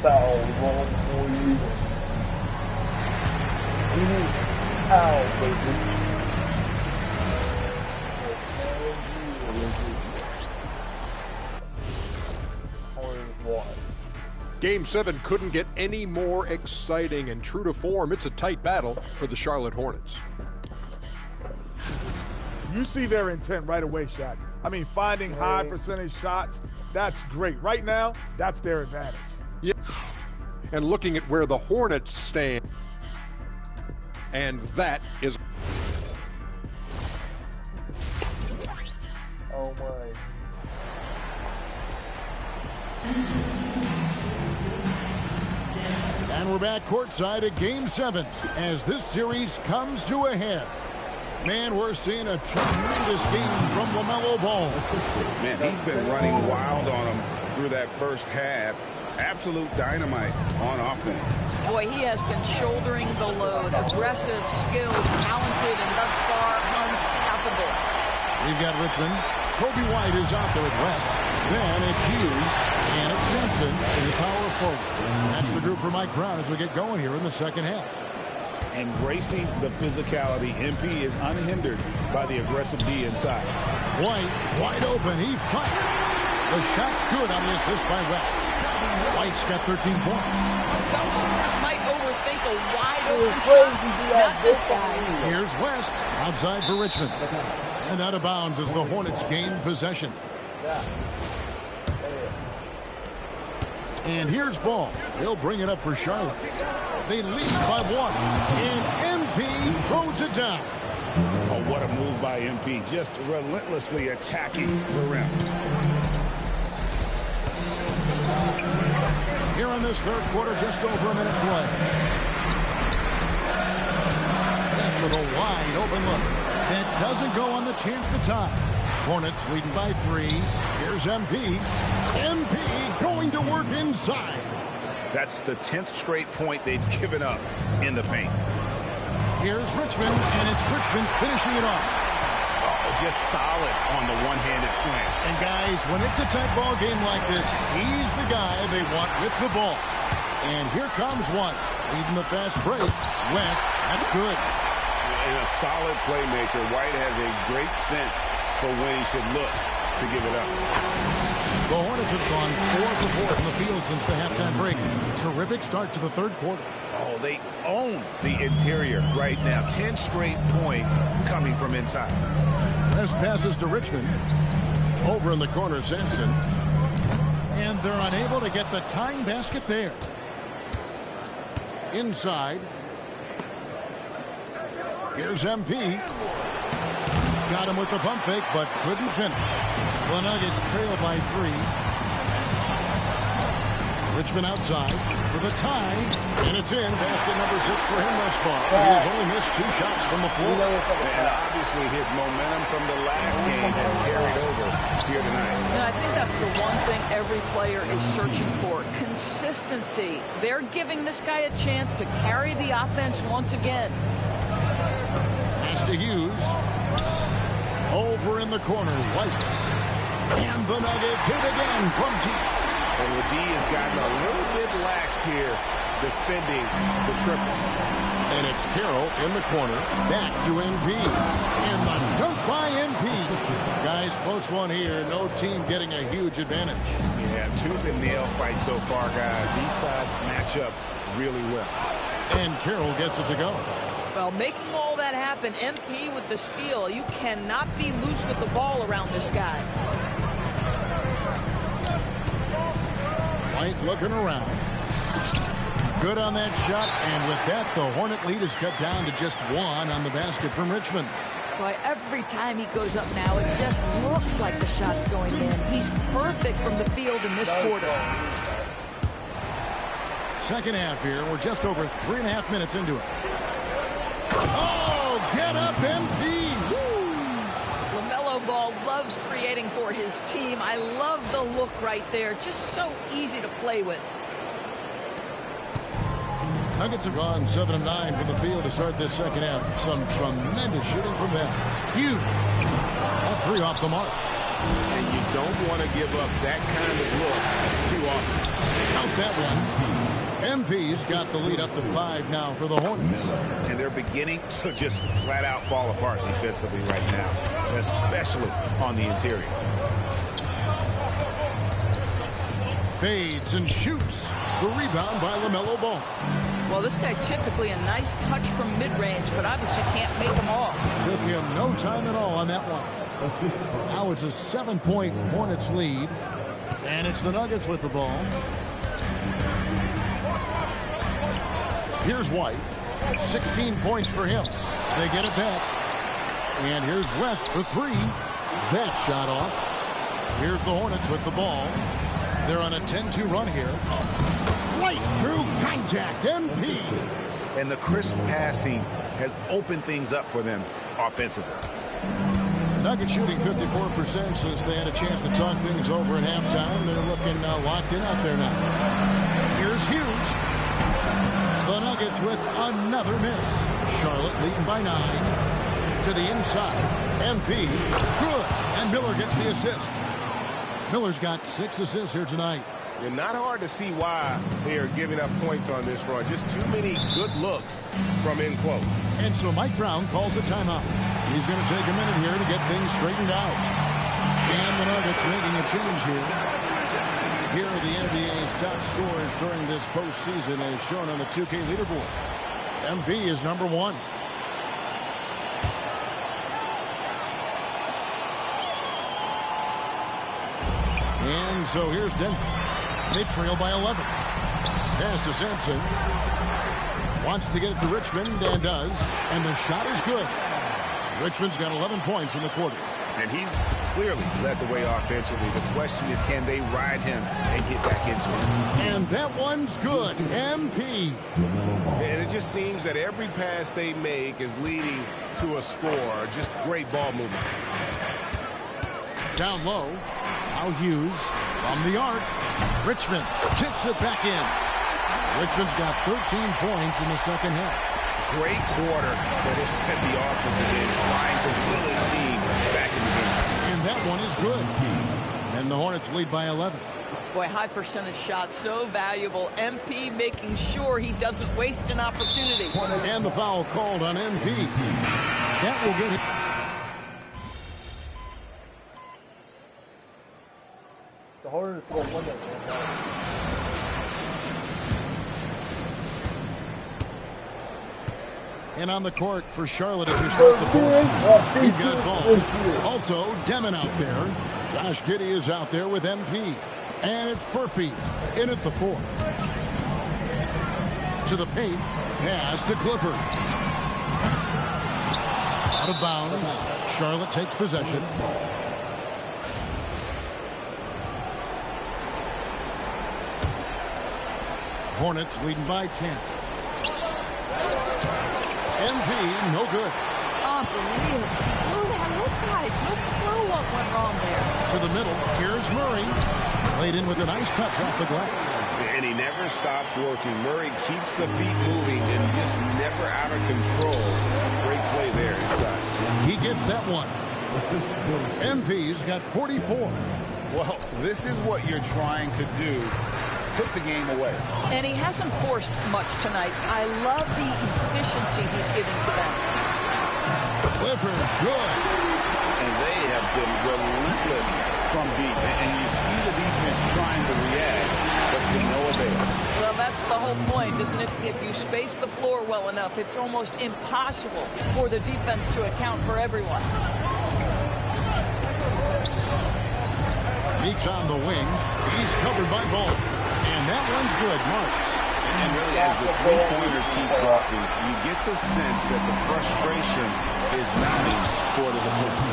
Game 7 couldn't get any more exciting, and true to form, it's a tight battle for the Charlotte Hornets. You see their intent right away, Shaq. I mean, finding high percentage shots, that's great. Right now, that's their advantage. Yeah. And looking at where the Hornets stand, and that is... Oh, my. And we're back courtside at Game 7 as this series comes to a head. Man, we're seeing a tremendous game from LaMelo Ball. Man, he's been running wild on him through that first half. Absolute dynamite on offense. Boy, he has been shouldering the load. Aggressive, skilled, talented, and thus far unstoppable. We've got Richmond. Kobe White is out there at West. Then it's Hughes. And it's Simpson in the power forward. That's the group for Mike Brown as we get going here in the second half. Embracing the physicality, MP is unhindered by the aggressive D inside. White, wide open, he fires. The shot's good on the assist by West. White's got 13 points. Some shooters might overthink a wide open shot. Not this guy. Here's West, outside for Richmond. And out of bounds as the Hornets gain possession. And here's Ball. He'll bring it up for Charlotte. They lead by 1. And MP throws it down. Oh, what a move by MP. Just relentlessly attacking the rim. Here in this third quarter, just over a minute play. That's with a wide open look. That doesn't go on the chance to tie. Hornets leading by 3. Here's MP. MP going to work inside. That's the 10th straight point they've given up in the paint. Here's Richmond, and it's Richmond finishing it off. Oh, just solid on the one-handed slam. And guys, when it's a tight ball game like this, he's the guy they want with the ball. And here comes one, leading the fast break. West, that's good. And a solid playmaker. White has a great sense for when he should look to give it up. The Hornets have gone 4 for 4 from the field since the halftime break. Terrific start to the third quarter. Oh, they own the interior right now. 10 straight points coming from inside. This passes to Richmond. Over in the corner, Sampson. And they're unable to get the tying basket there. Inside. Here's MP. Got him with the pump fake, but couldn't finish. The Nuggets trail by 3. Richmond outside for the tie, and it's in. Basket number 6 for him thus far. He has only missed 2 shots from the floor. And obviously his momentum from the last game has carried over here tonight. And I think that's the one thing every player is searching for. Consistency. They're giving this guy a chance to carry the offense once again. Pass to Hughes. Over in the corner, White. And the Nuggets hit again from deep. And the D has gotten a little bit laxed here defending the triple. And it's Carroll in the corner. Back to MP. And the dunk by MP. Guys, close one here. No team getting a huge advantage. Yeah, tooth and nail fight so far, guys. These sides match up really well. And Carroll gets it to go. Well, making all that happen, MP with the steal. You cannot be loose with the ball around this guy. White looking around. Good on that shot, and with that, the Hornet lead is cut down to just one on the basket from Richmond. Boy, every time he goes up now, it just looks like the shot's going in. He's perfect from the field in this quarter. Second half here. We're just over 3.5 minutes into it. Oh, get up, MP! LaMelo Ball loves creating for his team. I love the look right there. Just so easy to play with. Nuggets have gone 7 of 9 from the field to start this second half. Some tremendous shooting from them. Huge. That three off the mark. And you don't want to give up that kind of look too often. Count that one. MP's got the lead up to 5 now for the Hornets. And they're beginning to just flat out fall apart defensively right now, especially on the interior. Fades and shoots. The rebound by LaMelo Ball. Well, this guy typically a nice touch from mid-range, but obviously can't make them all. Took him no time at all on that one. Now it's a 7-point Hornets lead. And it's the Nuggets with the ball. Here's White. 16 points for him. They get it back. And here's West for 3. That shot off. Here's the Hornets with the ball. They're on a 10-2 run here. Right through contact. MP. And the crisp passing has opened things up for them offensively. Nuggets shooting 54% since they had a chance to talk things over at halftime. They're looking locked in out there now. Here's Hughes. The Nuggets with another miss. Charlotte leading by 9. To the inside. MP. Good. And Miller gets the assist. Miller's got 6 assists here tonight. And not hard to see why they are giving up points on this run. Just too many good looks from in close. And so Mike Brown calls a timeout. He's going to take a minute here to get things straightened out. And the Nuggets making a change here. Here are the NBA's top scorers during this postseason as shown on the 2K leaderboard. MV is number 1. And so here's Denver. They trail by 11. Pass to Sampson. Wants to get it to Richmond and does. And the shot is good. Richmond's got 11 points in the quarter. And he's clearly led the way offensively. The question is, can they ride him and get back into it? And that one's good. MP. And it just seems that every pass they make is leading to a score. Just great ball movement. Down low. Now Hughes from the arc. Richmond tips it back in. Richmond's got 13 points in the second half. Great quarter for the offensive end, trying to will his team back in the game. And that one is good. And the Hornets lead by 11. Boy, high percentage shots, so valuable. MP making sure he doesn't waste an opportunity. And the foul called on MP. That will get it. The Hornets will win it. And on the court for Charlotte as we start the fourth. We've got Ball. Also, Demon out there. Josh Giddey is out there with MP. And it's Furphy in at the 4. To the paint. Pass to Clifford. Out of bounds. Charlotte takes possession. Hornets leading by 10. MP, no good. Unbelievable. He blew that look, guys. No clue what went wrong there. To the middle. Here's Murray. Played in with a nice touch off the glass. And he never stops working. Murray keeps the feet moving and just never out of control. Great play there inside. He gets that one. MP's got 44. Well, this is what you're trying to do. Put the game away. And he hasn't forced much tonight. I love the consistency he's giving to them. Clifford, good. And they have been relentless from deep. And you see the defense trying to react, but to no avail. Well, that's the whole point, isn't it? If you space the floor well enough, it's almost impossible for the defense to account for everyone. Meeks on the wing. He's covered by Ball. And that one's good. Marks. And really, as the three-pointers keep dropping, you get the sense that the frustration is mounting for the defense.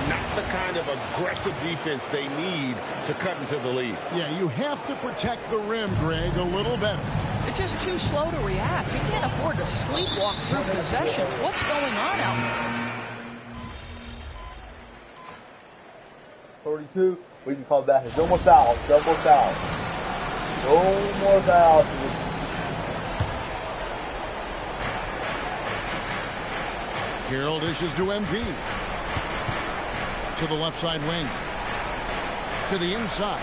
Not the kind of aggressive defense they need to cut into the lead. Yeah, you have to protect the rim, Greg, a little better. They're just too slow to react. You can't afford to sleepwalk through possessions. What's going on out there? 42. We can call back. No more fouls. No more fouls. No more fouls. Carroll dishes to MP. To the left side wing. To the inside.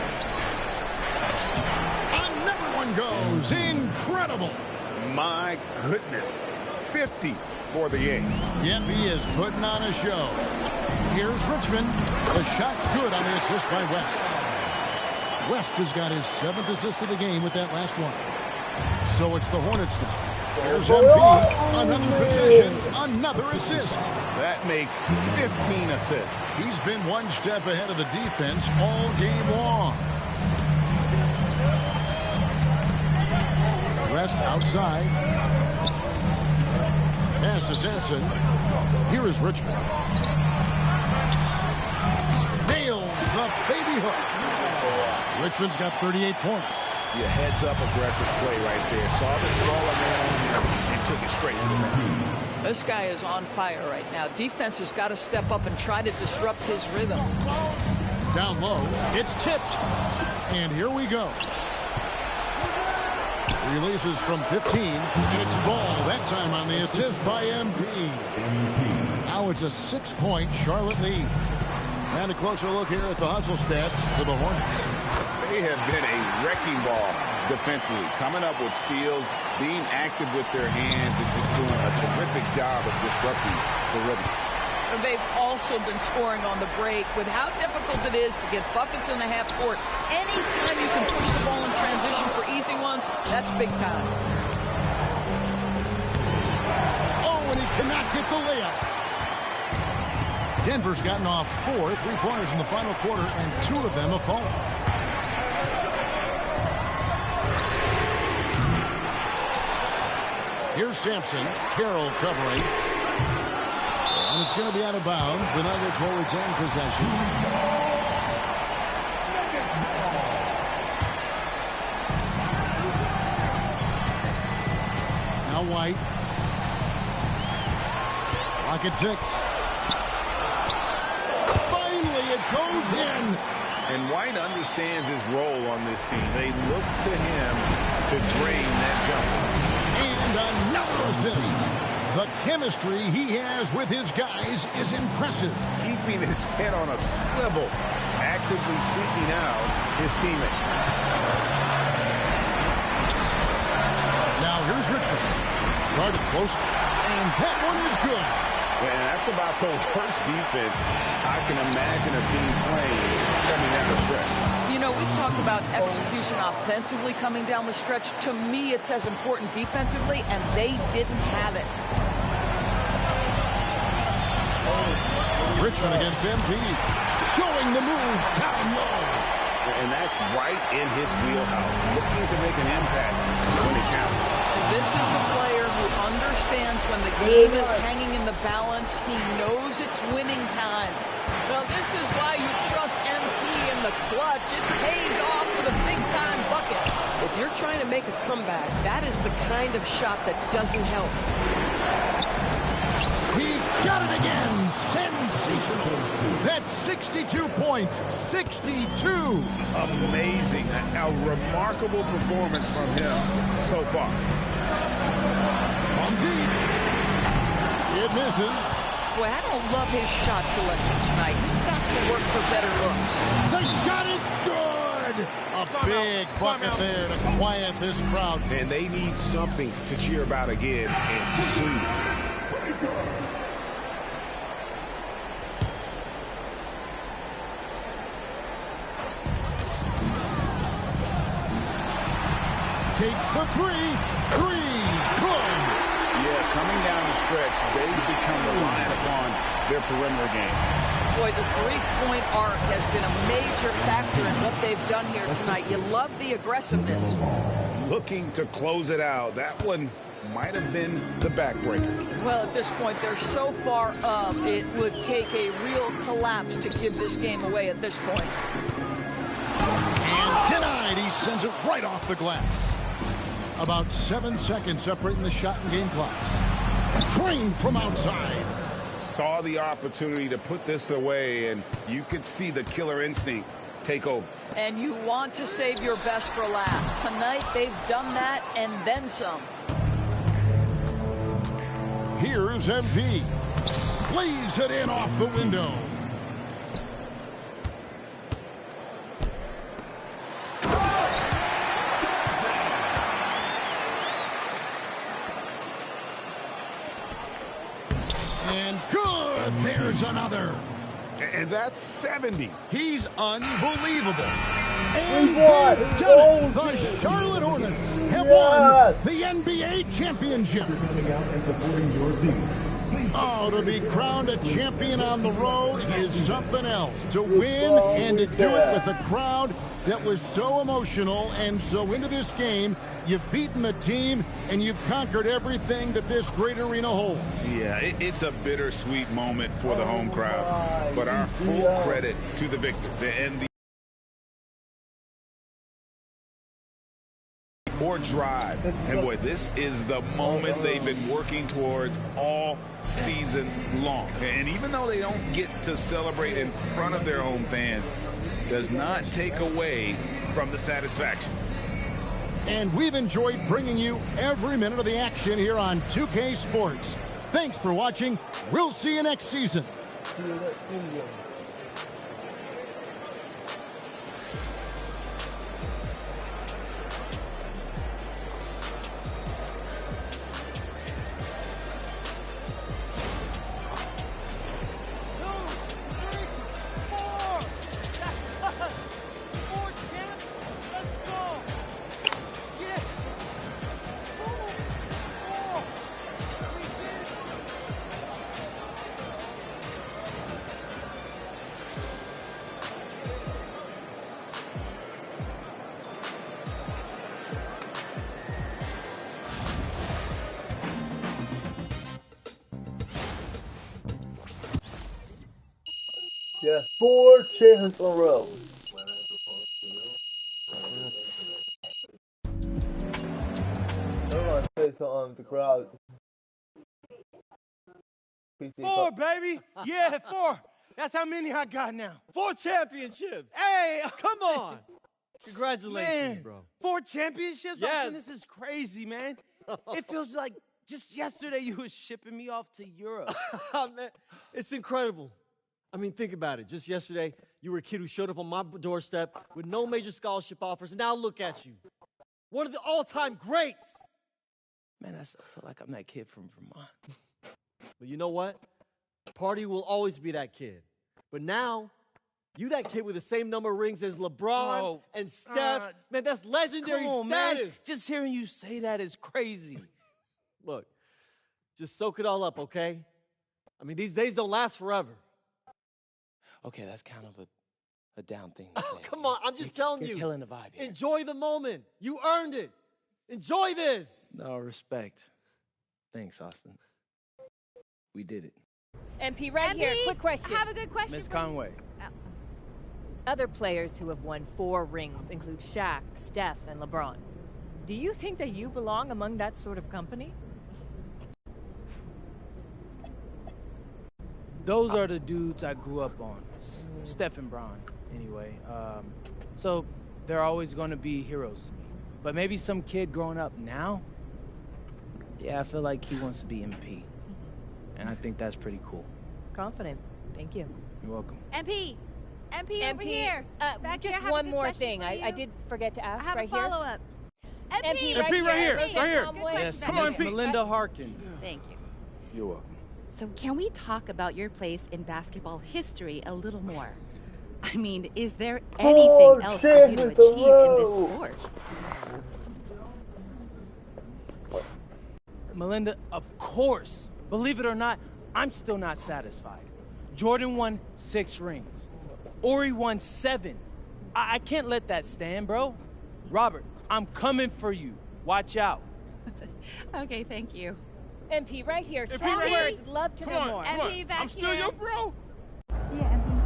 Another one goes. Incredible. My goodness. 50 for the game. Yep, he is putting on a show. Here's Richmond. The shot's good on the assist by West. West has got his 7th assist of the game with that last one. So it's the Hornets now. Here's MP. Another possession. Another assist. That makes 15 assists. He's been one step ahead of the defense all game long. West outside. Pass to Sampson. Here is Richmond. Nails the baby hook. Richmond's got 38 points. Your heads-up aggressive play right there. Saw the smaller man on him and took it straight to the net. This guy is on fire right now. Defense has got to step up and try to disrupt his rhythm. Down low. It's tipped. And here we go. Releases from 15. And it's Ball. That time on the assist by MP. Now it's a 6-point Charlotte lead. And a closer look here at the hustle stats for the Hornets. They have been a wrecking ball defensively, coming up with steals, being active with their hands, and just doing a terrific job of disrupting the rhythm. And they've also been scoring on the break. With how difficult it is to get buckets in the half court, anytime you can push the ball in transition for easy ones, that's big time. Oh, and he cannot get the layup. Denver's gotten off 4 3-pointers in the final quarter, and 2 of them have fallen. Here's Sampson. Carroll covering. And it's going to be out of bounds. The Nuggets will retain possession. Now White. Rocket 6. Finally, it goes in. And White understands his role on this team. They look to him to drain that jumper. And another assist. The chemistry he has with his guys is impressive. Keeping his head on a swivel, actively seeking out his teammate. Now here's Richmond. Guarded close. And that one is good. And that's about the worst defense I can imagine a team playing coming down the stretch. You know, we've talked about execution offensively coming down the stretch. To me, it's as important defensively, and they didn't have it. Richmond against MP. Showing the moves down low. And that's right in his wheelhouse. Looking to make an impact when it counts. This is a player who understands when the game is hanging in the balance. He knows it's winning time. Now, this is why you trust MP in the clutch. It pays off with a big-time bucket. If you're trying to make a comeback, that is the kind of shot that doesn't help. He got it again. Sensational. That's 62 points. 62. Amazing. A remarkable performance from him so far. On deep. It misses. Boy, I don't love his shot selection tonight. He's got to work for better looks. The shot is good. A big bucket there to quiet this crowd. And they need something to cheer about again, and soon. takes the three. Good. Yeah, coming down the stretch, they've become reliant upon their perimeter game. Boy, the three-point arc has been a major factor in what they've done here tonight. You love the aggressiveness. Looking to close it out. That one might have been the backbreaker. Well, at this point, they're so far up, it would take a real collapse to give this game away at this point. And denied. He sends it right off the glass. About 7 seconds separating the shot and game clocks. Drained from outside. Saw the opportunity to put this away, and you could see the killer instinct take over. And you want to save your best for last. Tonight, they've done that and then some. Here's MP. Plays it in off the window. And good. There's another. And that's 70. He's unbelievable. We won. The Charlotte Hornets have won the NBA championship. Oh, to be crowned a champion on the road is something else. To win and to do it with a crowd that was so emotional and so into this game. You've beaten the team, and you've conquered everything that this great arena holds. Yeah, it's a bittersweet moment for the home crowd. But our full credit to the victors and the more drive. And boy, this is the moment they've been working towards all season long. And even though they don't get to celebrate in front of their home fans, does not take away from the satisfaction. And we've enjoyed bringing you every minute of the action here on 2K Sports. Thanks for watching. We'll see you next season. Yeah, 4 champions in a row. I want to say something to the crowd. 4, baby! Yeah, 4. That's how many I got now. 4 championships. Hey, come on. Congratulations, man, bro. 4 championships? Yes. Austin, this is crazy, man. It feels like just yesterday you was shipping me off to Europe. Man, it's incredible. I mean, think about it. Just yesterday, you were a kid who showed up on my doorstep with no major scholarship offers, and now look at you. One of the all-time greats. Man, I still feel like I'm that kid from Vermont. But you know what? Party will always be that kid. But now, you that kid with the same number of rings as LeBron and Steph. Man, that's legendary Come on, status. man. Just hearing you say that is crazy. Look, just soak it all up, okay? I mean, these days don't last forever. Okay, that's kind of a down thing to say. Oh, come on. I'm just telling you. You're killing the vibe here. Enjoy the moment. You earned it. Enjoy this. No, respect. Thanks, Austin. We did it. MP, right here. Quick question. I have a good question. Miss Conway. Other players who have won 4 rings include Shaq, Steph, and LeBron. Do you think that you belong among that sort of company? Those are the dudes I grew up on. Steph and Bron, anyway. So they're always going to be heroes to me. But maybe some kid growing up now, yeah, I feel like he wants to be MP. And I think that's pretty cool. Confident. Thank you. You're welcome. MP, over here. Back just here, one more thing. I did forget to ask I have right a here. follow-up. MP, right here. Right here. Yes, come on, Melinda Harkin. Thank you. You're welcome. So can we talk about your place in basketball history a little more? I mean, is there anything else for you to achieve in this sport? Melinda, of course. Believe it or not, I'm still not satisfied. Jordan won 6 rings. Ori won 7. I can't let that stand, bro. Robert, I'm coming for you. Watch out. Okay, thank you. MP right here. MP Strong right words. here. Love to Come know on, more. come on. MP back I'm still here. your bro. Yeah, MP.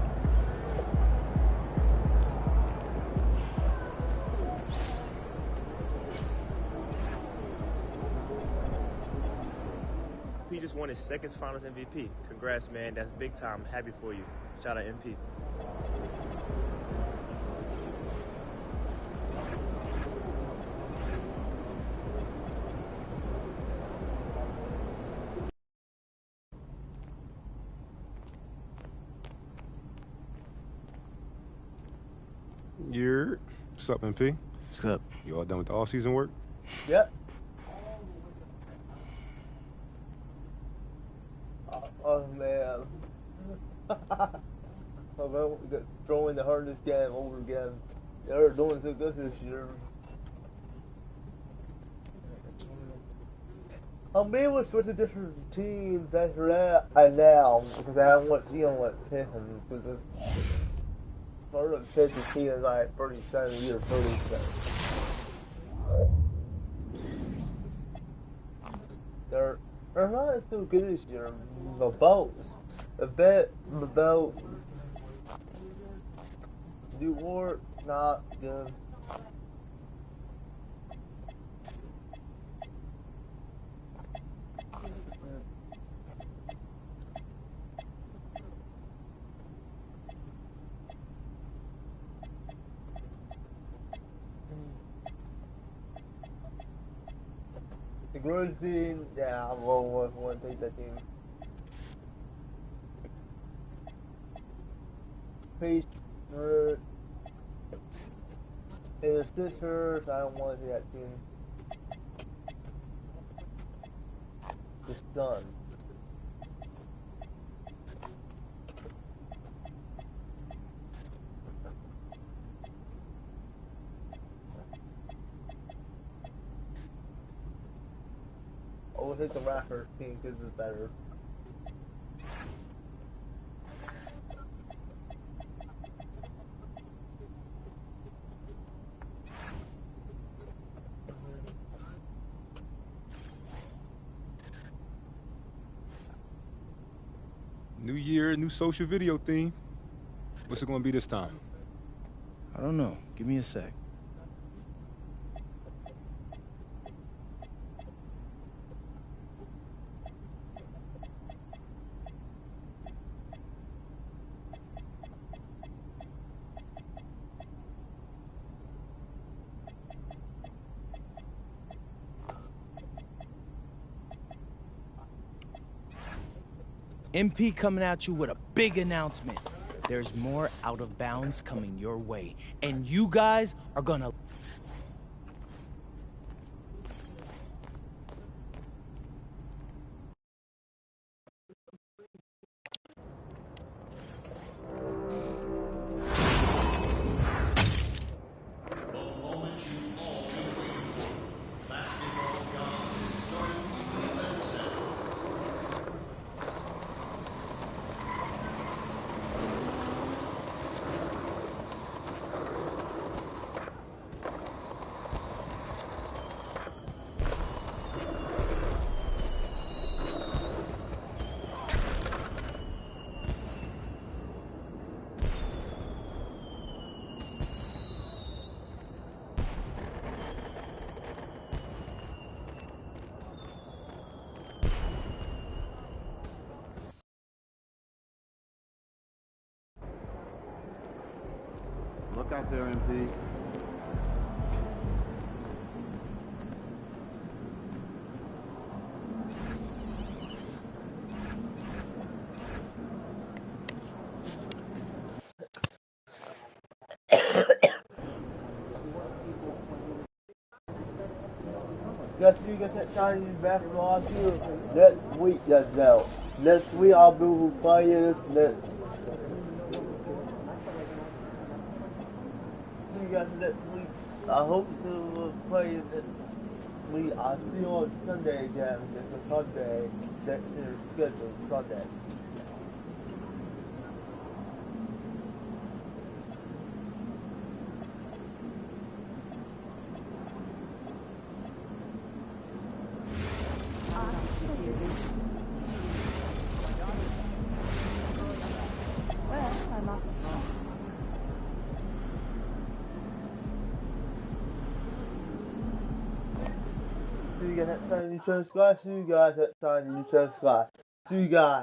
MP just won his second finals MVP. Congrats, man. That's big time. Happy for you. Shout out MP. What's up, MP? What's up? You all done with the all-season work? Yep. Oh man. Oh, man, throwing the hardest game over again. They're doing so good this year. I'm able to switch to different teams after that now because I want to see on what pick them because part of the team is like 37 years 37. They're not so good this year. The boats, a bit about New York, not good. The girls team, yeah, I want to take that team. Peace, and the sisters, I don't want to see that team. The sun. I will take the Raptors team because it's better. New year, new social video theme. What's it gonna be this time? I don't know. Give me a sec. MP coming at you with a big announcement. There's more out of bounds coming your way, and you guys are gonna... Look out there, MP. Guess you get that Chinese basketball too. Next week, that's now. Next week, I'll be who players next. See you guys next week. I hope to play it. we are still on Sunday again. It's a Sunday that is scheduled Sunday. See you guys next time, you chose Sky. See you guys next time, you chose Sky. See you guys.